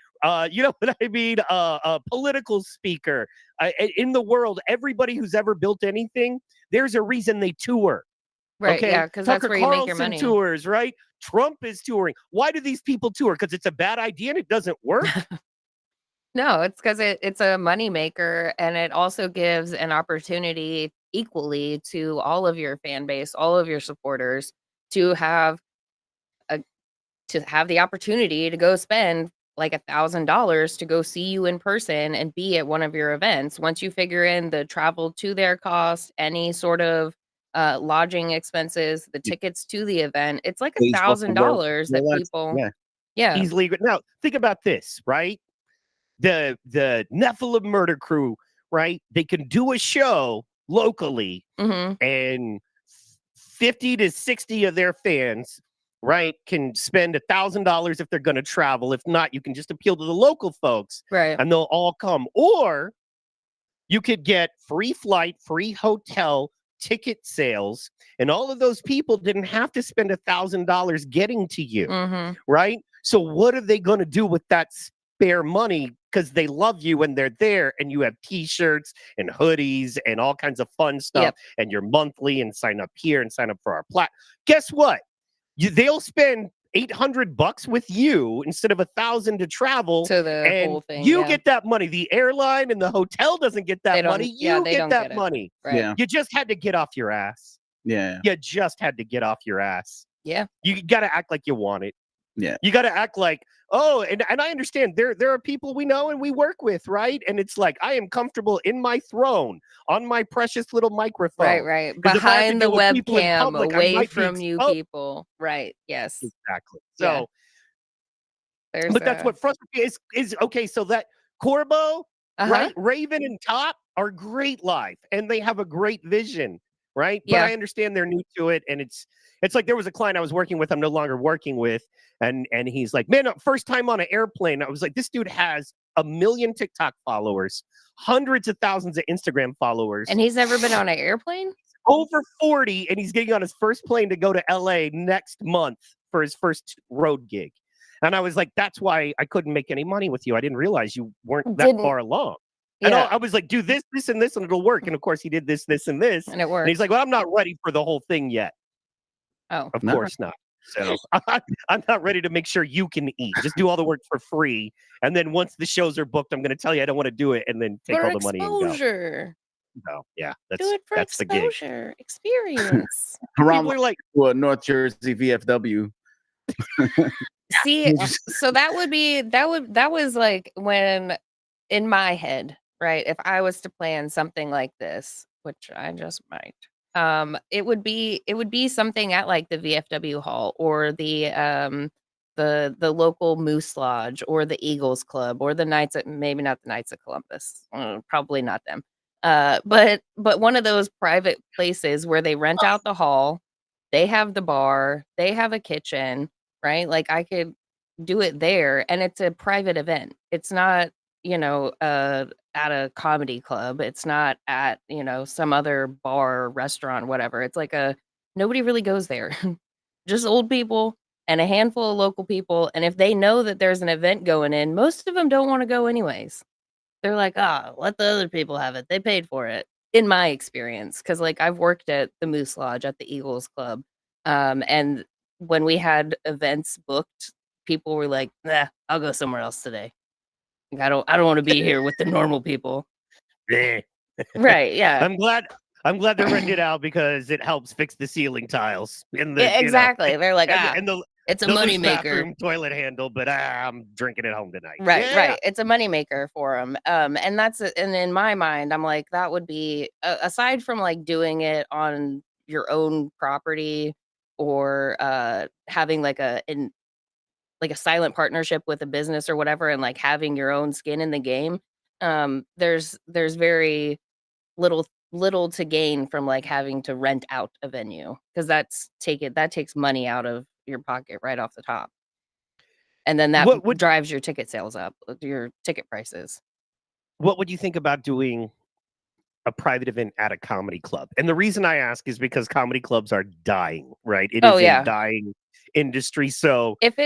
you know what I mean, a political speaker in the world, everybody who's ever built anything, there's a reason they tour. Right, yeah, because that's where you make your money. Tours, right? Trump is touring. Why do these people tour? Because it's a bad idea and it doesn't work? No, it's because it's a moneymaker, and it also gives an opportunity equally to all of your fan base, all of your supporters, to have the opportunity to go spend $1,000 to go see you in person and be at one of your events. Once you figure in the travel to their cost, any sort of lodging expenses, the tickets to the event, it's $1,000 that people easily. Now think about this, right? The Nephilim murder crew, right? They can do a show locally, and 50 to 60 of their fans, right, can spend $1,000 if they're going to travel. If not, you can just appeal to the local folks, right, and they'll all come. Or you could get free flight, free hotel, ticket sales, and all of those people didn't have to spend $1,000 getting to you, right? So what are they going to do with that spare money? Because they love you and they're there, and you have t-shirts and hoodies and all kinds of fun stuff, and you're monthly, and sign up here and sign up for our plat. Guess what? They'll spend $800 with you instead of $1,000 to travel, to the whole thing. You get that money. The airline and the hotel doesn't get that money. You get that money. Right. Yeah. You just had to get off your ass. Yeah. You just had to get off your ass. Yeah. You got to act like you want it. Yeah. You got to act like, oh, and I understand there are people we know and we work with, right? And it's like, I am comfortable in my throne on my precious little microphone. Right. Behind the webcam, away from you people. Right. Yes. Exactly. So, but that's what frustrates me is okay. So that Corbo, right? Raven and Top are great live, and they have a great vision, right? But I understand they're new to it, and it's like there was a client I was working with, I'm no longer working with, and he's like, man, first time on an airplane. I was like, this dude has 1 million TikTok followers, hundreds of thousands of Instagram followers. And he's never been on an airplane? Over 40, and he's getting on his first plane to go to LA next month for his first road gig. And I was like, that's why I couldn't make any money with you. I didn't realize you weren't that far along. And I was like, do this, this, and this, and it'll work. And of course, he did this, this, and this. And it worked. And he's like, well, I'm not ready for the whole thing yet. Oh. Of course not. So I'm not ready to make sure you can eat. Just do all the work for free. And then once the shows are booked, I'm going to tell you I don't want to do it and then take all the money and go. No, yeah. Do it for that's exposure, experience. Around like North Jersey VFW. See, so that was like when in my head, right? If I was to plan something like this, which I just might, it would be something at like the VFW hall or the local Moose Lodge or the Eagles Club or maybe not the Knights of Columbus, probably not them. But one of those private places where they rent out the hall, they have the bar, they have a kitchen, right? Like I could do it there, and it's a private event. It's not, at a comedy club. It's not at, some other bar, or restaurant, whatever. It's like nobody really goes there. Just old people and a handful of local people. And if they know that there's an event going in, most of them don't want to go anyways. They're like, let the other people have it. They paid for it, in my experience. Because like I've worked at the Moose Lodge, at the Eagles Club. And when we had events booked, people were like, nah, I'll go somewhere else today. I don't want to be here with the normal people. Right, yeah. I'm glad they're rented out because it helps fix the ceiling tiles in the exactly. They're like, it's a money maker. Toilet handle, but I'm drinking it home tonight. Right. It's a money maker for them. And and in my mind, I'm like, that would be aside from like doing it on your own property or having like a silent partnership with a business or whatever, and like having your own skin in the game. There's very little to gain from like having to rent out a venue, because that takes money out of your pocket right off the top, and then that drives your ticket sales up, your ticket prices. What would you think about doing a private event at a comedy club? And the reason I ask is because comedy clubs are dying, right? It is a dying industry. So if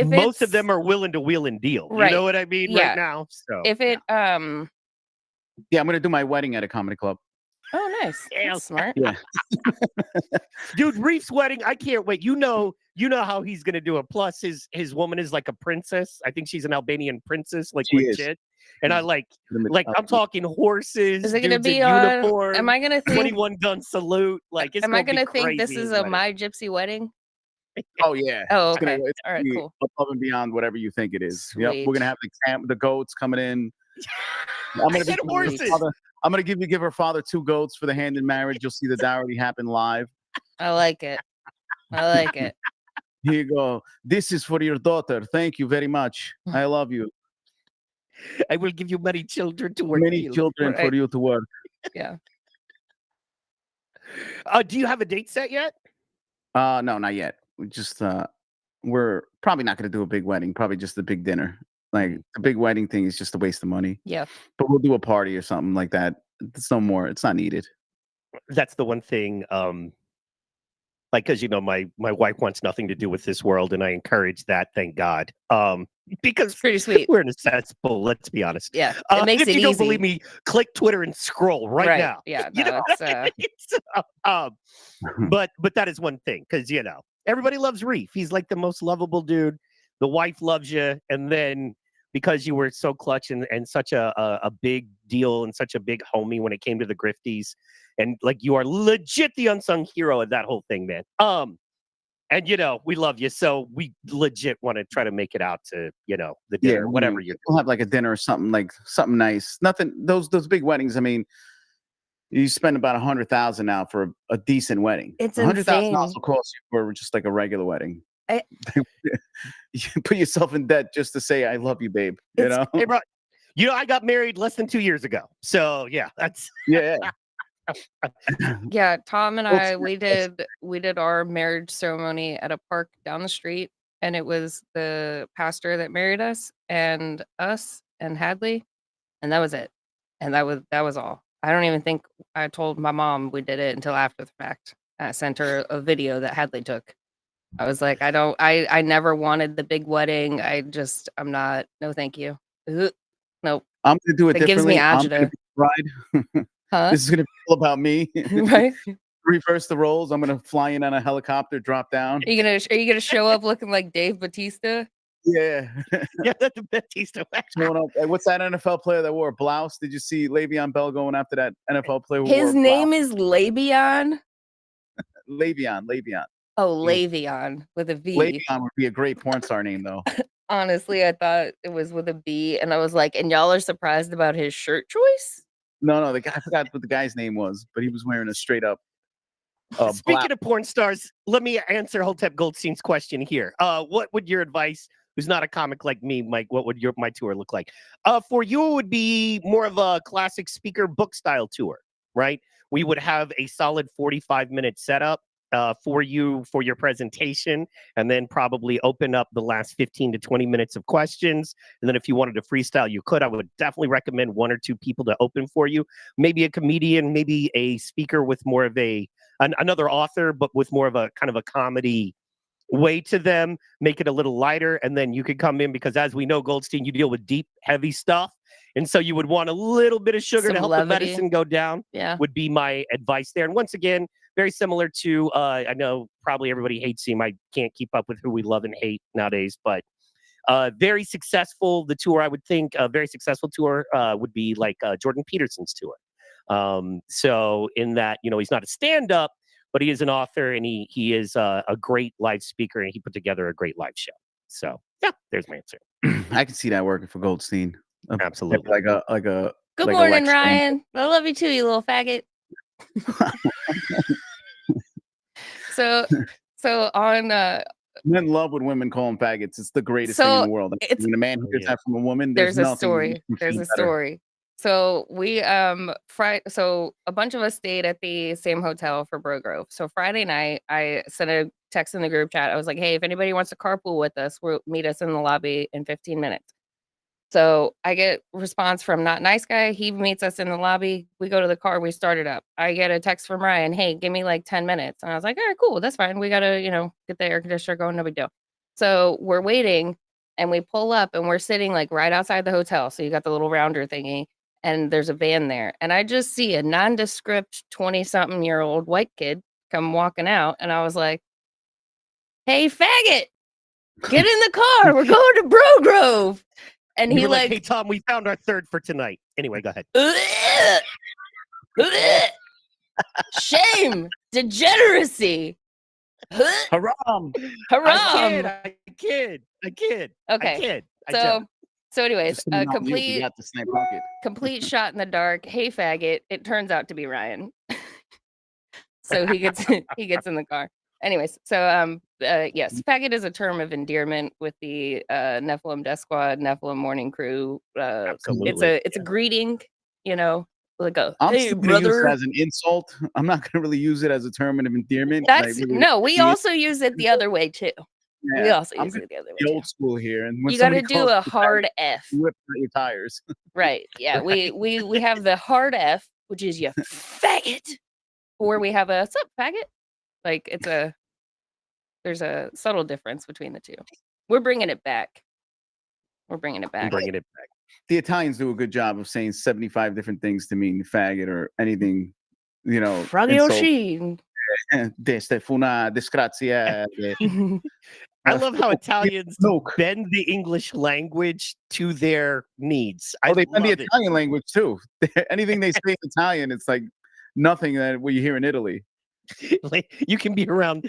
most of them are willing to wheel and deal. Right. You know what I mean? Right now. So if it I'm gonna do my wedding at a comedy club. Oh, nice. That's smart. Yeah. Dude, Reef's wedding, I can't wait. You know how he's gonna do it. Plus his woman is like a princess. I think she's an Albanian princess, like she legit. Is. And I like I'm talking horses. Is it gonna be on uniform? Am I gonna think 21 gun salute? Like, am I gonna think this is a My Gypsy wedding? Oh yeah. Oh, okay. All right, cool. Above and beyond whatever you think it is. Sweet. Yep. We're gonna have the goats coming in. I'm gonna give her father 2 goats for the hand in marriage. You'll see the dowry happen live. I like it. Here you go. This is for your daughter. Thank you very much. I love you. I will give you many children to work. Many children for you to work. Yeah. Do you have a date set yet? No, not yet. We just we're probably not going to do a big wedding. Probably just a big dinner. Like the big wedding thing is just a waste of money. Yeah. But we'll do a party or something like that. It's no more. It's not needed. That's the one thing. Like, because my wife wants nothing to do with this world, and I encourage that. Thank God. Because it's pretty sweet. We're in a cesspool. Let's be honest. Yeah. It makes if it you easy. Don't believe me, click Twitter and scroll right now. Yeah. You know but that is one thing, because everybody loves Reef. He's like the most lovable dude. The wife loves you, and then because you were so clutch and such a big deal and such a big homie when it came to the grifties, and like you are legit the unsung hero of that whole thing, man. And we love you, so we legit want to try to make it out to the dinner, whatever you're. We'll have like a dinner or something nice. Nothing. Those big weddings. I mean, you spend about $100,000 now for a decent wedding. It's $100,000 will cost you for just like a regular wedding. You put yourself in debt just to say I love you, babe. Hey, bro, I got married less than 2 years ago, so yeah, that's yeah. Yeah, Tom and I we did our marriage ceremony at a park down the street, and it was the pastor that married us and Hadley, and that was it. And that was all. I don't even think I told my mom we did it until after the fact. I sent her a video that Hadley took. I was like, I never wanted the big wedding. I'm not, no thank you. Nope. I'm gonna do it It gives me differently. I'm gonna agita. be bride. Huh? This is gonna be all about me. Right? Reverse the roles. I'm gonna fly in on a helicopter, drop down. Are you gonna show up looking like Dave Bautista? Yeah. Yeah, that's the Batista. Showing up. Hey, what's that NFL player that wore a blouse? Did you see Le'Veon Bell going after that NFL player who wore His a name blouse? is Le'Veon. Le'Veon. Oh, Le'Veon with a V. Le'Veon would be a great porn star name, though. Honestly, I thought it was with a B, and I was like, and y'all are surprised about his shirt choice? No, the guy, I forgot what the guy's name was, but he was wearing a straight up. Speaking of porn stars, let me answer Hotep Goldstein's question here. What would your advice, who's not a comic like me, Mike, what would my tour look like? For you, it would be more of a classic speaker book style tour, right? We would have a solid 45-minute setup for you for your presentation, and then probably open up the last 15 to 20 minutes of questions. And then if you wanted to freestyle, you could. I would definitely recommend 1 or 2 people to open for you. Maybe a comedian, maybe a speaker with more of another author, but with more of a kind of a comedy way to them, make it a little lighter. And then you could come in, because as we know, Goldstein, you deal with deep, heavy stuff. And so you would want a little bit of sugar to help the medicine go down. Yeah. Would be my advice there. And once again, very similar to, I know probably everybody hates him. I can't keep up with who we love and hate nowadays, but very successful. The tour, I would think, a very successful tour would be like Jordan Peterson's tour. So in that, he's not a stand-up, but he is an author, and he is a great live speaker, and he put together a great live show. So yeah, there's my answer. I can see that working for Goldstein. Absolutely. Like a Good like morning, a Ryan. I love you too, you little faggot. So on men love when women call them faggots. It's the greatest thing in the world. When a man hears that from a woman, there's a nothing story. There's a story. So we so a bunch of us stayed at the same hotel for Bro Grove. So Friday night, I sent a text in the group chat. I was like, hey, if anybody wants to carpool with us, we'll meet us in the lobby in 15 minutes. So I get response from Not Nice Guy. He meets us in the lobby. We go to the car. We start it up. I get a text from Ryan. Hey, give me like 10 minutes. And I was like, all right, cool. That's fine. We got to, get the air conditioner going. No big deal. So we're waiting, and we pull up, and we're sitting like right outside the hotel. So you got the little rounder thingy, and there's a van there. And I just see a nondescript 20-something-year-old white kid come walking out. And I was like, hey, faggot, get in the car. We're going to Bro Grove. And he like, hey, Tom, we found our third for tonight. Anyway, go ahead. Shame, degeneracy. Haram. Haram. I kid. Okay. So anyways, complete shot in the dark. Hey, faggot. It turns out to be Ryan. So he gets in the car. Anyways, so yes, faggot is a term of endearment with the Nephilim Death Squad, Nephilim Morning Crew. It's a greeting, like a hey brother. Use it as an insult. I'm not gonna really use it as a term of endearment. We also use it the other way too. Yeah, we also use it the other way. The old school here, and you got to do a hard F. Whip out your tires. Right. Yeah. We have the hard F, which is you faggot, or we have a sup faggot. Like there's a subtle difference between the two. We're bringing it back. The Italians do a good job of saying 75 different things to mean faggot or anything, Fragioshi. Funa disgrazia. I love how Italians bend the English language to their needs. They bend the Italian language too. Anything they say in Italian, it's like nothing that what you hear in Italy. Like, you can be around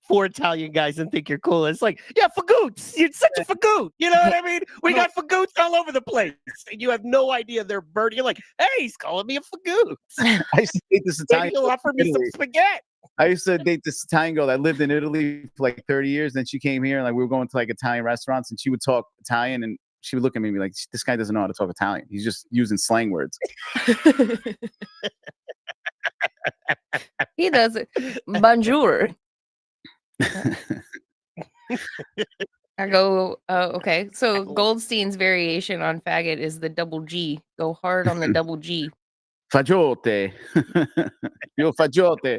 4 Italian guys and think you're cool. It's like, yeah, fagoots. You're such a fagoot. You know what I mean? We got fagoots all over the place. And you have no idea they're birdie. You're like, hey, he's calling me a fagoot. I used to date this Italian. Maybe he'll offer me some spaghetti. I used to date this Italian girl that lived in Italy for like 30 years. Then she came here, and like we were going to like Italian restaurants, and she would talk Italian, and she would look at me and be like, this guy doesn't know how to talk Italian. He's just using slang words. He does it. Bonjour. I go, okay. So Goldstein's variation on faggot is the double G. Go hard on the double G. Fagiote. Yo fagiote.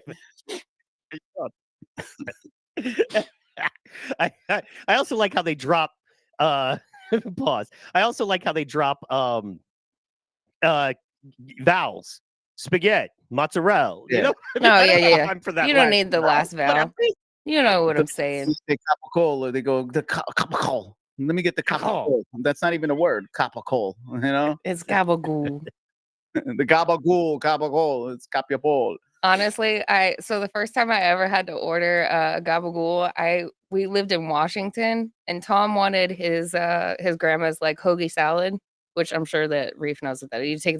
I also like how they drop Pause. I also like how they drop vowels. Spaghetti, mozzarella. Yeah. You know? No, yeah. I'm for that. You don't need the last vowel. You know what I'm saying. They capicola. They go the capicola. Let me get the capicola. That's not even a word. Capicola. You know. It's gabagool. The gabagool. It's capicola. Honestly, so the first time I ever had to order a gabagool, we lived in Washington, and Tom wanted his grandma's like hoagie salad, which I'm sure that Reef knows what that is. You take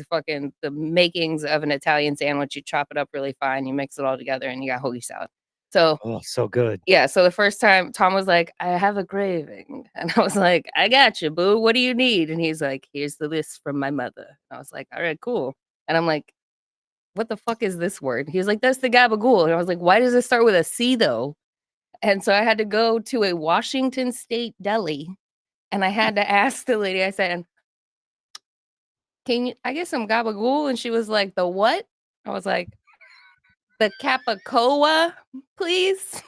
the makings of an Italian sandwich, you chop it up really fine, you mix it all together, and you got hoagie salad. So, oh, so good. Yeah. So the first time Tom was like, I have a craving. And I was like, I got you, boo. What do you need? And he's like, here's the list from my mother. I was like, all right, cool. And I'm like, what the fuck is this word? He was like, that's the gabagool. And I was like, why does it start with a C though? And so I had to go to a Washington State deli, and I had to ask the lady, I said, I get some gabagool? And she was like, the what? I was like, the capicola, please.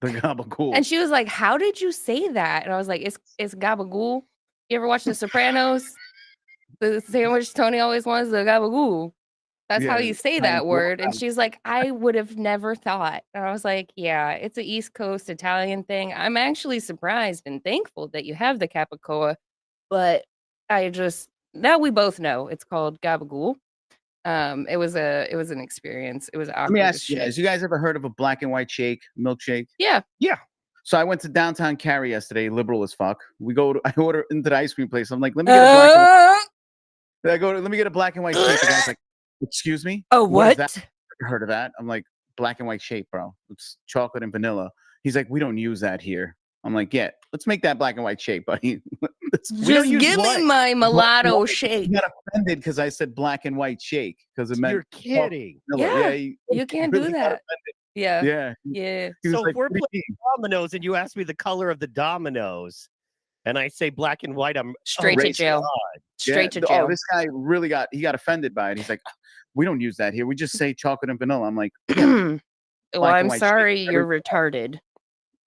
The gabagool. And she was like, how did you say that? And I was like, it's gabagool. You ever watch The Sopranos? The sandwich Tony always wants, the gabagool. That's how you say that word. And she's like, I would have never thought. And I was like, yeah, it's an East Coast Italian thing. I'm actually surprised and thankful that you have the capicola. But now we both know it's called gabagool. It was an experience. It was awkward. Let me ask you guys, you guys ever heard of a black and white milkshake? Yeah. So I went to downtown Cary yesterday, liberal as fuck. I order into the ice cream place. I'm like, let me get a black and white. Let me get a black and white shake. The guy's like, excuse me? Oh, what? Never heard of that. I'm like, black and white shake, bro. It's chocolate and vanilla. He's like, we don't use that here. I'm like, yeah, let's make that black and white shake, buddy. Just give me my mulatto shake. He got offended because I said black and white shake because it meant. You're kidding. Yeah, you can't do that. Yeah. So like, if we're playing dominoes and you ask me the color of the dominoes, and I say black and white, I'm straight to jail. Straight to jail. Oh, this guy really got offended by it. He's like, we don't use that here. We just say chocolate and vanilla. I'm like, well, I'm sorry, you're retarded,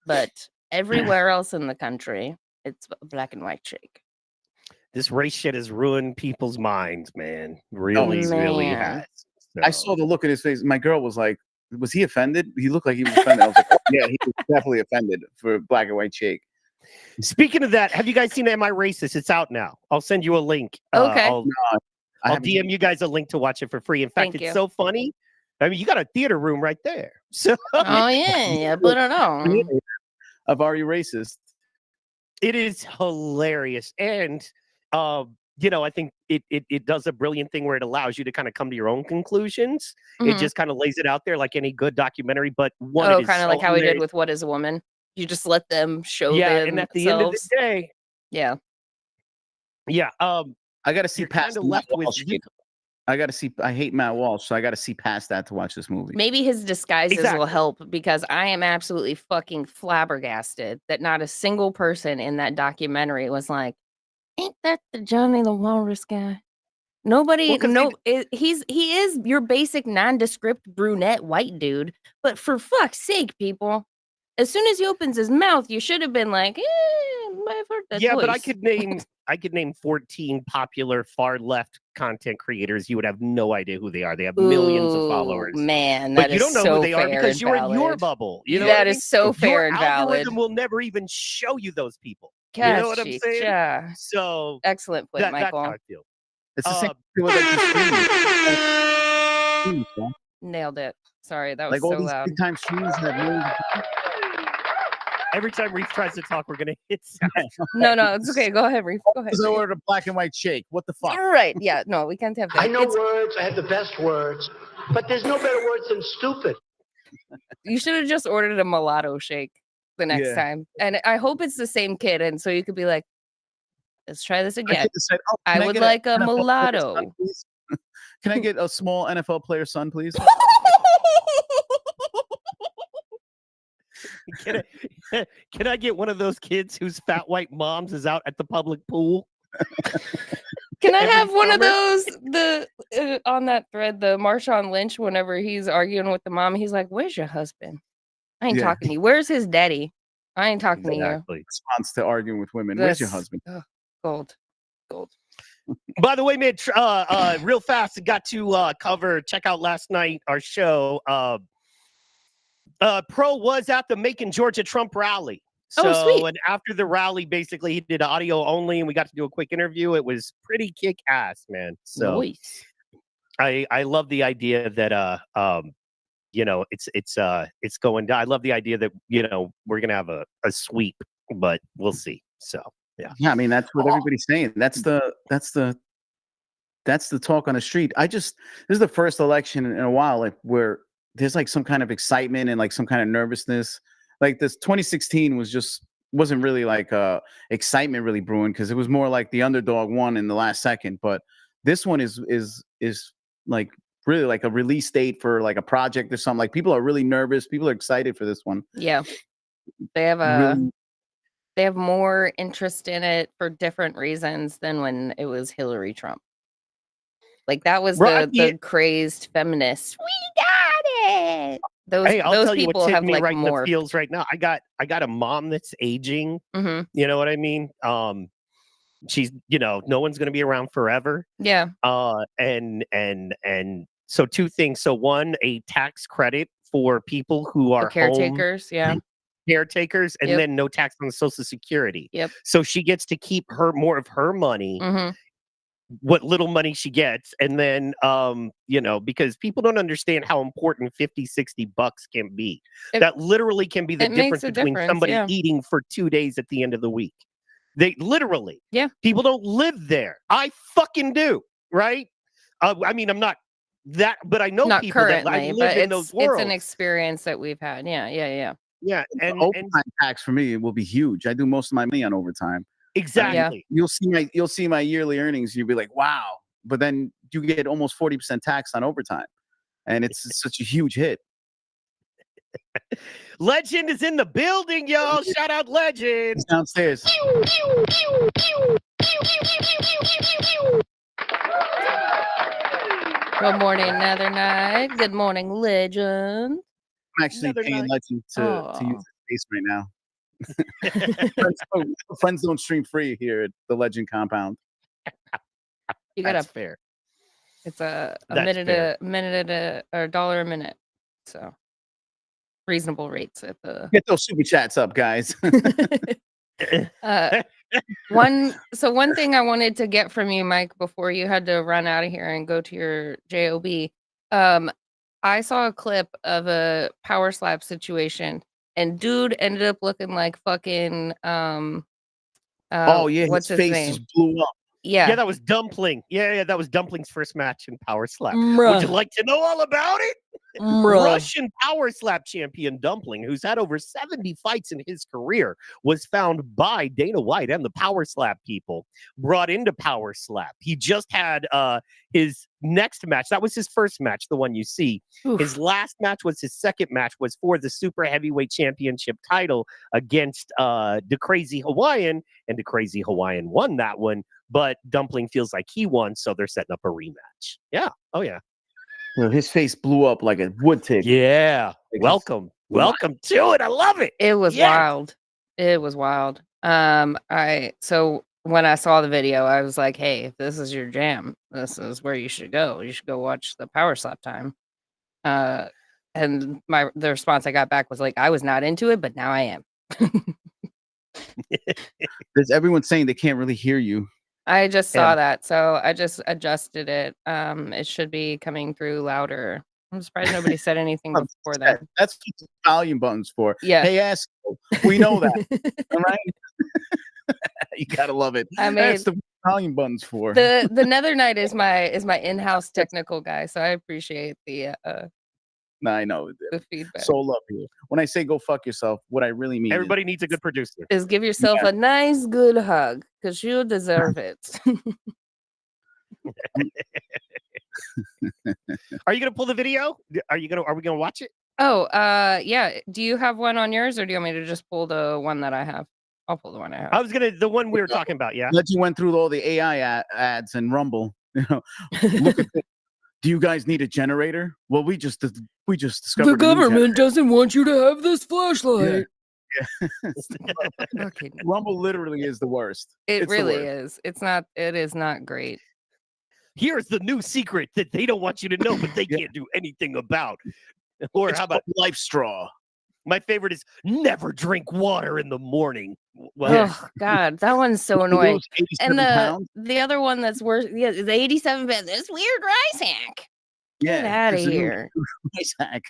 but everywhere else in the country, it's a black and white shake. This race shit has ruined people's minds, man. Really has. So. I saw the look in his face. My girl was like, was he offended? He looked like he was offended. I was like, oh, yeah, he was definitely offended for black and white shake. Speaking of that, have you guys seen Am I Racist? It's out now. I'll send you a link. Okay. I'll DM you guys a link to watch it for free. In fact, it's so funny. I mean, you got a theater room right there. So oh yeah, put it on. Of Are You Racist? It is hilarious. And I think it does a brilliant thing where it allows you to kind of come to your own conclusions. Mm-hmm. It just kind of lays it out there like any good documentary. But kind of like how we did with What Is a Woman? You just let them show themselves. And at the end of the day. Yeah. I got to see past left with you. I got to see. I hate Matt Walsh, so I got to see past that to watch this movie. Maybe his disguises will help, because I am absolutely fucking flabbergasted that not a single person in that was like, ain't that the Johnny the Walrus guy? Nobody, he is your basic nondescript brunette white dude, but for fuck's sake, people, as soon as he opens his mouth, you should have been like, I've heard that voice. But I could name 14 popular far left content creators. You would have no idea who they are. They have millions of followers. Man, but you don't know who they are because you're in your bubble. You know that is so fair and valid. Your algorithm will never even show you those people. Gosh, you know what I'm saying? Yeah. So excellent point, Michael. That's how I feel. It's the same with like nailed it. Sorry, that was like so all these loud. big time streams have millions of people. Every time Reef tries to talk, we're gonna hit. No, it's okay. Go ahead, Reef. Go ahead. Because I ordered a black and white shake. What the fuck? Right. Yeah. No, we can't have that. I know words. I have the best words, but there's no better words than stupid. You should have just ordered a mulatto shake the next time, and I hope it's the same kid, and so you could be like, "Let's try this again." I would like a mulatto. Son, can I get a small NFL player son, please? Can I get one of those kids whose fat white moms is out at the public pool? Can I have one of those? On that thread, the Marshawn Lynch, whenever he's arguing with the mom, he's like, "Where's your husband? I ain't talking to you. Where's his daddy? I ain't talking to you. Response to arguing with women. Where's your husband? Gold. By the way, Mitch, real fast, got to check out last night our show. Pro was at the Macon, Georgia Trump rally. So, sweet. And after the rally, basically, he did audio only, and we got to do a quick interview. It was pretty kick ass, man. So, nice. I love the idea that it's going down. I love the idea that we're gonna have a sweep, but we'll see. So yeah. I mean, that's what everybody's saying. That's the talk on the street. This is the first election in a while, like where there's like some kind of excitement and like some kind of nervousness. Like this 2016 wasn't really like excitement really brewing, because it was more like the underdog won in the last second. But this one is like really like a release date for like a project or something. Like people are really nervous. People are excited for this one. Yeah, they have more interest in it for different reasons than when it was Hillary Trump. Like that was the crazed feminist. We got it. Those people have like right more feels right now. I got a mom that's aging. Mm-hmm. You know what I mean? She's no one's gonna be around forever. Yeah. And so two things. So one, a tax credit for people who are caretakers. Caretakers, and then no tax on Social Security. Yep. So she gets to keep more of her money. Mm-hmm. What little money she gets, and then because people don't understand how important $50-$60 can be. That literally can be the difference between somebody eating for 2 days at the end of the week. They literally, people don't live there. I fucking do, right? I mean, I'm not that, but I know not people currently, that live in those worlds. It's an experience that we've had. Yeah. And overtime tax for me will be huge. I do most of my money on overtime. Exactly. You'll see my yearly earnings. You'll be like, wow. But then you get almost 40% tax on overtime, and it's such a huge hit. Legend is in the building, y'all. Shout out Legend. He's downstairs. Good morning, Nether Night. Good morning, Legend. I'm actually paying Legend to use his space right now. friends don't stream free here at the Legend compound. You got fair. It's a minute or $1 a minute. So reasonable rates at the get those super chats up, guys. One thing I wanted to get from you, Mike, before you had to run out of here and go to your job. I saw a clip of a power slap situation. And dude ended up looking like fucking what's his face name? Just blew up. Yeah, that was Dumpling. Yeah, that was Dumpling's first match in Power Slap. Bruh. Would you like to know all about it? Russian Power Slap champion Dumpling, who's had over 70 fights in his career, was found by Dana White and the Power Slap people, brought into Power Slap. He just had his next match. That was his first match, the one you see. Oof. His last match was his second match, was for the Super Heavyweight Championship title against the Crazy Hawaiian, and the Crazy Hawaiian won that one, but Dumpling feels like he won, so they're setting up a rematch. Yeah. Oh, yeah. His face blew up like a wood tick. Yeah. Welcome to it. I love it. It was wild. It was wild. So when I saw the video, I was like, hey, if this is your jam, this is where you should go. You should go watch the Power Slap time. And the response I got back was like, I was not into it, but now I am. There's everyone saying they can't really hear you. I just saw that, so I just adjusted it. It should be coming through louder. I'm surprised nobody said anything before that. That's what the volume button's for. Yeah. Hey, asshole. We know that. All right. You gotta love it. I mean, that's the volume buttons for. The Nether Knight is my in-house technical guy, so I appreciate the I know the feedback. So love you. When I say go fuck yourself, what I really mean everybody needs a good producer. Is give yourself a nice good hug, because you deserve it. Are you gonna pull the video? Are we gonna watch it? Oh, yeah. Do you have one on yours, or do you want me to just pull the one that I have? I'll pull the one I have. I was the one we were talking about. Yeah. Legend went through all the AI ads and Rumble. Look at this. Do you guys need a generator? Well, we just discovered the government doesn't want you to have this flashlight. Rumble literally is the worst. It It's really is. It is not great. Here's the new secret that they don't want you to know, but they can't do anything about. Or how about Life Straw? My favorite is never drink water in the morning. Well, Oh God, that one's so annoying. And pounds? the other one that's worse, yeah, the 87 pounds. This weird rice hack. Get out of here. Rice hack.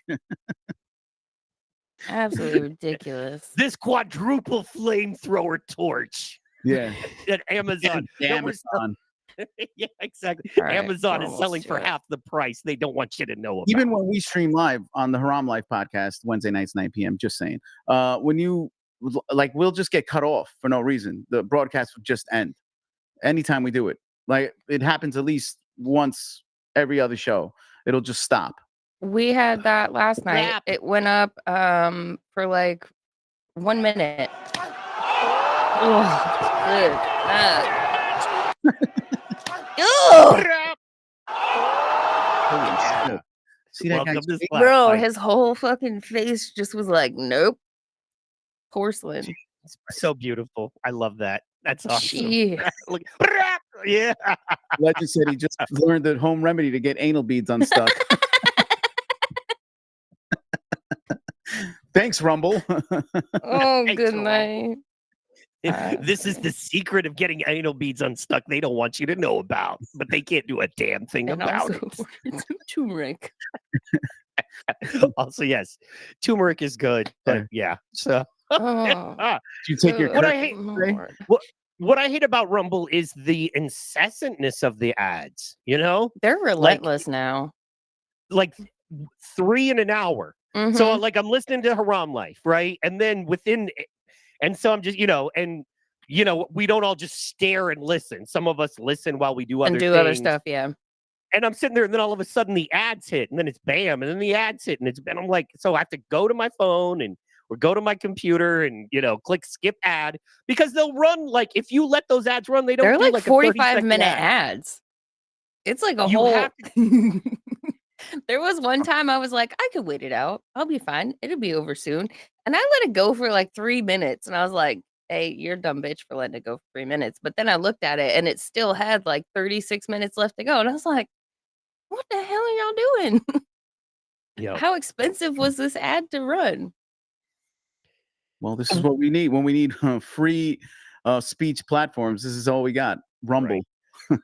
Absolutely ridiculous. This quadruple flamethrower torch. Yeah. At Amazon. Amazon. Yeah, exactly. All right, Amazon we're is selling almost for to it. half the price. They don't want you to know about. Even when we stream live on the Haram Life podcast, Wednesday nights, 9 p.m., just saying, when you, like, we'll just get cut off for no reason. The broadcast would just end anytime we do it. Like, it happens at least once every other show. It'll just stop. We had that last night. It went up for like 1 minute. Oh, good. Holy shit. See that Welcome guy's to face? Slack Bro, Fight. his whole fucking face just was like, nope. Porcelain. It's so beautiful. I love that. That's awesome. Jeez. Look, yeah. Legend said he just learned the home remedy to get anal beads unstuck. Thanks, Rumble. Oh, Thanks, good Rumble. night. This is the secret of getting anal beads unstuck. They don't want you to know about, but they can't do a damn thing And about also ordered some turmeric. it. Also, yes, turmeric is good, but yeah. So Oh, Did you take your What cut I hate- today? Lord. what I hate about Rumble is the incessantness of the ads. You know, They're relentless now. like 3 in an hour. Mhm. So like I'm listening to Haram Life, right? And then and so I'm just, we don't all just stare and listen. Some of us listen while we do other and do things. other stuff, yeah. And I'm sitting there, and then all of a sudden the ads hit, and then it's bam, and then the ads hit, and I'm like, so I have to go to my phone or go to my computer and click skip ad, because they'll run, like, if you let those ads run, they don't They're do like a 30-second 45-minute ad. ads. It's like a You whole. have There was one time I was like, I could wait it out. I'll be fine. It'll be over soon. And I let it go for like 3 minutes. And I was like, hey, you're a dumb bitch for letting it go for 3 minutes. But then I looked at it and it still had like 36 minutes left to go. And I was like, what the hell are y'all doing? Yep. How expensive was this ad to run? Well, this is what we need. When we need free speech platforms, this is all we got. Rumble. Right.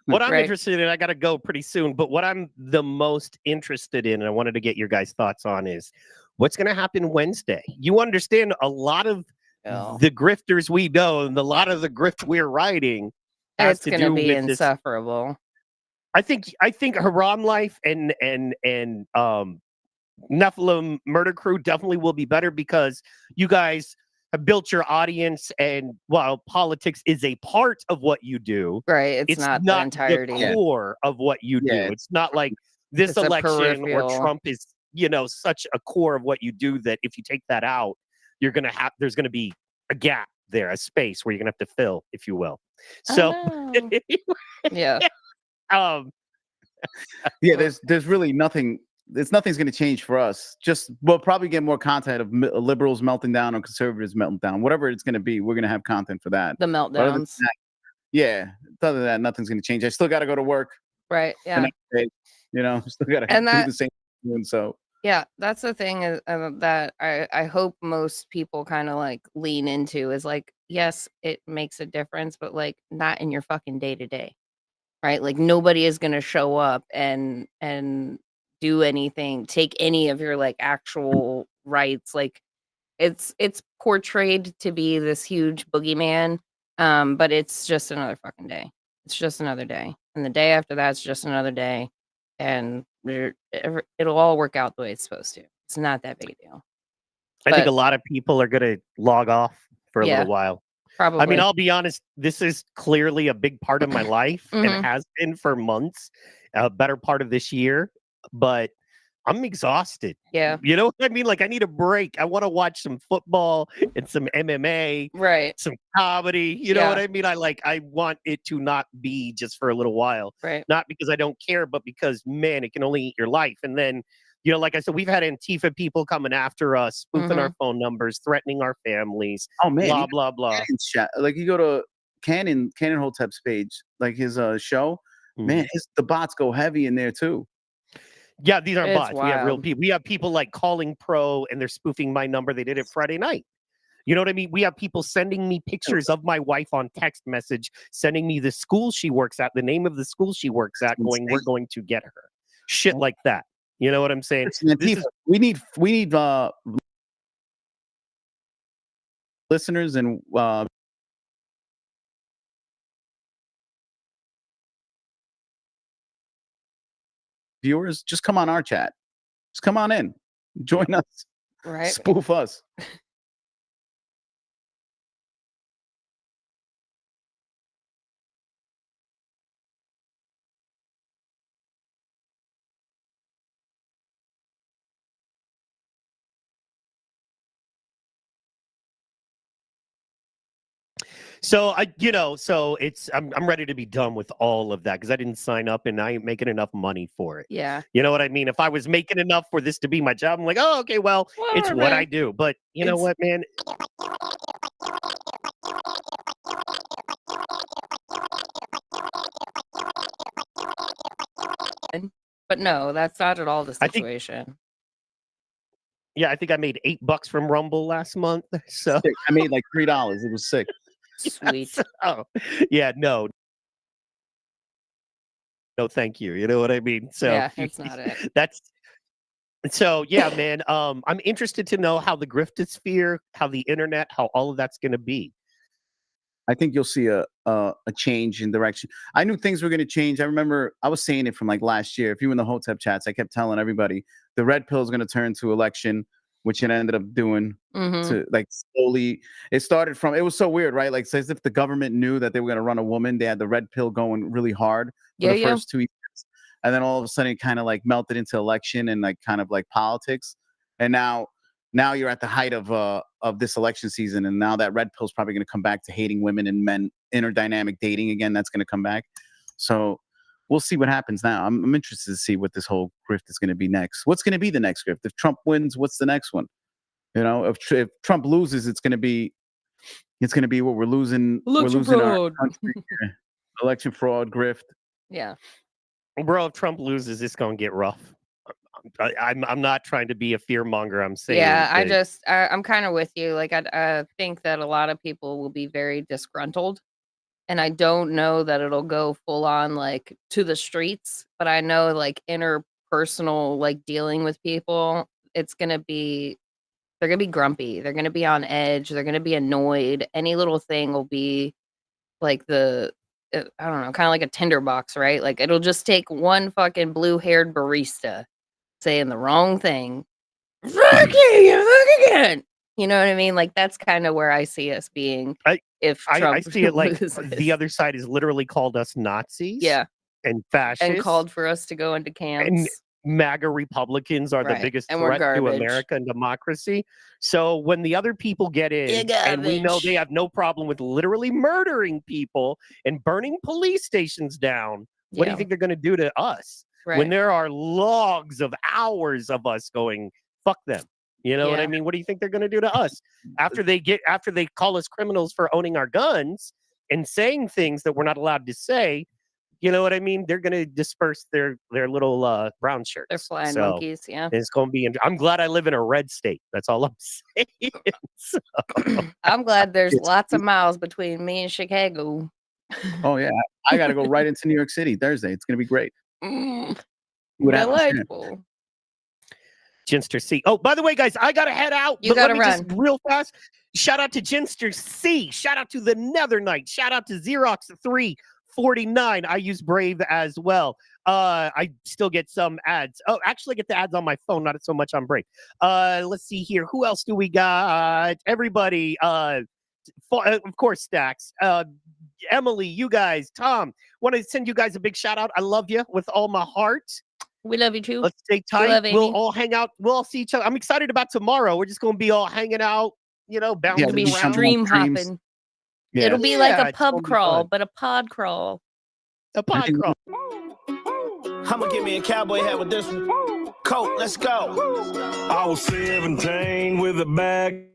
What I'm Right. interested in, I got to go pretty soon, but what I'm the most interested in, and I wanted to get your guys' thoughts on, is what's going to happen Wednesday. You understand a lot of Oh. the grifters we know, and a lot of the grift we're writing has It's to going to do be with this. insufferable. I think Haram Life and Nephilim Murder Crew definitely will be better, because you guys have built your audience, and while politics is a part of what you do, Right. It's not the entirety. the core of what you do. Yeah. It's not like this It's a election or peripheral. Trump is, such a core of what you do that if you take that out, there's gonna be a gap there, a space where you're gonna have to fill, if you will. So Oh. Yeah. Yeah, there's really nothing. Nothing's going to change for us. Just we'll probably get more content of liberals melting down or conservatives melting down. Whatever it's going to be, we're going to have content for that. The But other than meltdowns. that, yeah. Other than that, nothing's going to change. I still got to go to work. Right. the Yeah. next day, still got to And do that- the same thing. So Yeah, that's the thing is, that I hope most people kind of like lean into is like, yes, it makes a difference, but like not in your fucking day to day, right? Like nobody is gonna show up and do anything, take any of your like actual rights. Like it's portrayed to be this huge boogeyman, but it's just another fucking day. It's just another day, and the day after that's just another day, and it'll all work out the way it's supposed to. It's not that big a deal. I think But- a lot of people are gonna log off for a Yeah. little while. Probably. I mean, I'll be honest, this is clearly a big part of my life, and Mhm. it has been for months, a better part of this year, but I'm exhausted. yeah, You know what I mean? Like, I need a break. I want to watch some football and some MMA, right, some comedy. You know Yeah. what I mean? I want it to not be just for a little while. right. Not because I don't care, but because, man, it can only eat your life. And then, You know, like I said, we've had Antifa people coming after us, spoofing our phone numbers, threatening our families. Oh man, blah blah blah. Like you go to Cannon Hotep's page, like his show. Man, the bots go heavy in there too. Yeah, these aren't It's bots. We have real wild. people. We have people like calling pro and they're spoofing my number. They did it Friday night. You know what I mean? We have people sending me pictures of my wife on text message, sending me the school she works at, the name of the school she works at, going, we're going to get her. Shit like that. You know what I'm saying? We need listeners and viewers. Just come on our chat. Just come on in. Join us. Right. Spoof us. So I'm ready to be done with all of that because I didn't sign up and I ain't making enough money for it. Yeah. You know what I mean? If I was making enough for this to be my job, I'm like, oh, okay, well, it's what I do. But you know what, man? But no, that's not at all the situation. I think I made $8 from Rumble last month. So I made like $3. It was sick. Sweet. Oh, yeah, no, thank you. You know what I mean? So yeah, that's not it. Yeah, man. I'm interested to know how the griftosphere, how the internet, how all of that's going to be. I think you'll see a change in direction. I knew things were going to change. I remember I was saying it from like last year. If you were in the Hotep chats, I kept telling everybody the red pill is going to turn to election, which it ended up doing. To like slowly, it started from. It was so weird, right? Like, it's as if the government knew that they were going to run a woman. They had the red pill going really hard for the first 2 years, and then all of a sudden, it kind of like melted into election and like kind of like politics. And now you're at the height of this election season, and now that red pill is probably going to come back to hating women and men, interdynamic dating again. That's going to come back. So we'll see what happens now. I'm interested to see what this whole grift is going to be next. What's going to be the next grift? If Trump wins, what's the next one? You know, if Trump loses, it's going to be what we're losing. We're losing our country. Election fraud, grift. Yeah. Bro, if Trump loses, it's going to get rough. I'm not trying to be a fear monger. I'm saying. Yeah, I'm kind of with you. Like, I think that a lot of people will be very disgruntled, and I don't know that it'll go full on like to the streets, but I know like interpersonal, like dealing with people, they're gonna be grumpy. They're gonna be on edge. They're gonna be annoyed. Any little thing will be like I don't know, kind of like a tinderbox, right? Like, it'll just take one fucking blue-haired barista saying the wrong thing. Fuck you again. You know what I mean? Like, that's kind of where I see us being. If Trump I see it like loses. the other side has literally called us Nazis. Yeah. And fascists. And called for us to go into camps. And MAGA Republicans are the biggest threat to America and democracy. So when the other people get in, and we know they have no problem with literally murdering people and burning police stations down, what do you think they're going to do to us? Right. When there are logs of hours of us going, fuck them. You know what I mean? What do you think they're going to do to us after they call us criminals for owning our guns and saying things that we're not allowed to say? You know what I mean? They're going to disperse their little brown shirts. They're flying monkeys, yeah. It's going to be. I'm glad I live in a red state. That's all I'm saying. So. I'm glad there's lots of miles between me and Chicago. Oh yeah, I got to go right into New York City Thursday. It's going to be great. Delightful. Ginster C. Oh, by the way, guys, I gotta head out. You gotta run just real fast. Shout out to Ginster C. Shout out to the Nether Knight. Shout out to Xerox 349. I use Brave as well. I still get some ads. Oh, actually, I get the ads on my phone, not so much on Brave. Let's see here. Who else do we got? Everybody. Of course, Stacks. Emily, you guys, Tom. Want to send you guys a big shout out. I love you with all my heart. We love you too. Let's stay tight. We'll all hang out. We'll all see each other. I'm excited about tomorrow. We're just going to be all hanging out, you know, bouncing around. Stream hopping. Yeah. It'll be like a pub crawl, but a pod crawl. A pod crawl. I'm going to give me a cowboy hat with this one. coat. Let's go. I was 17 with a bag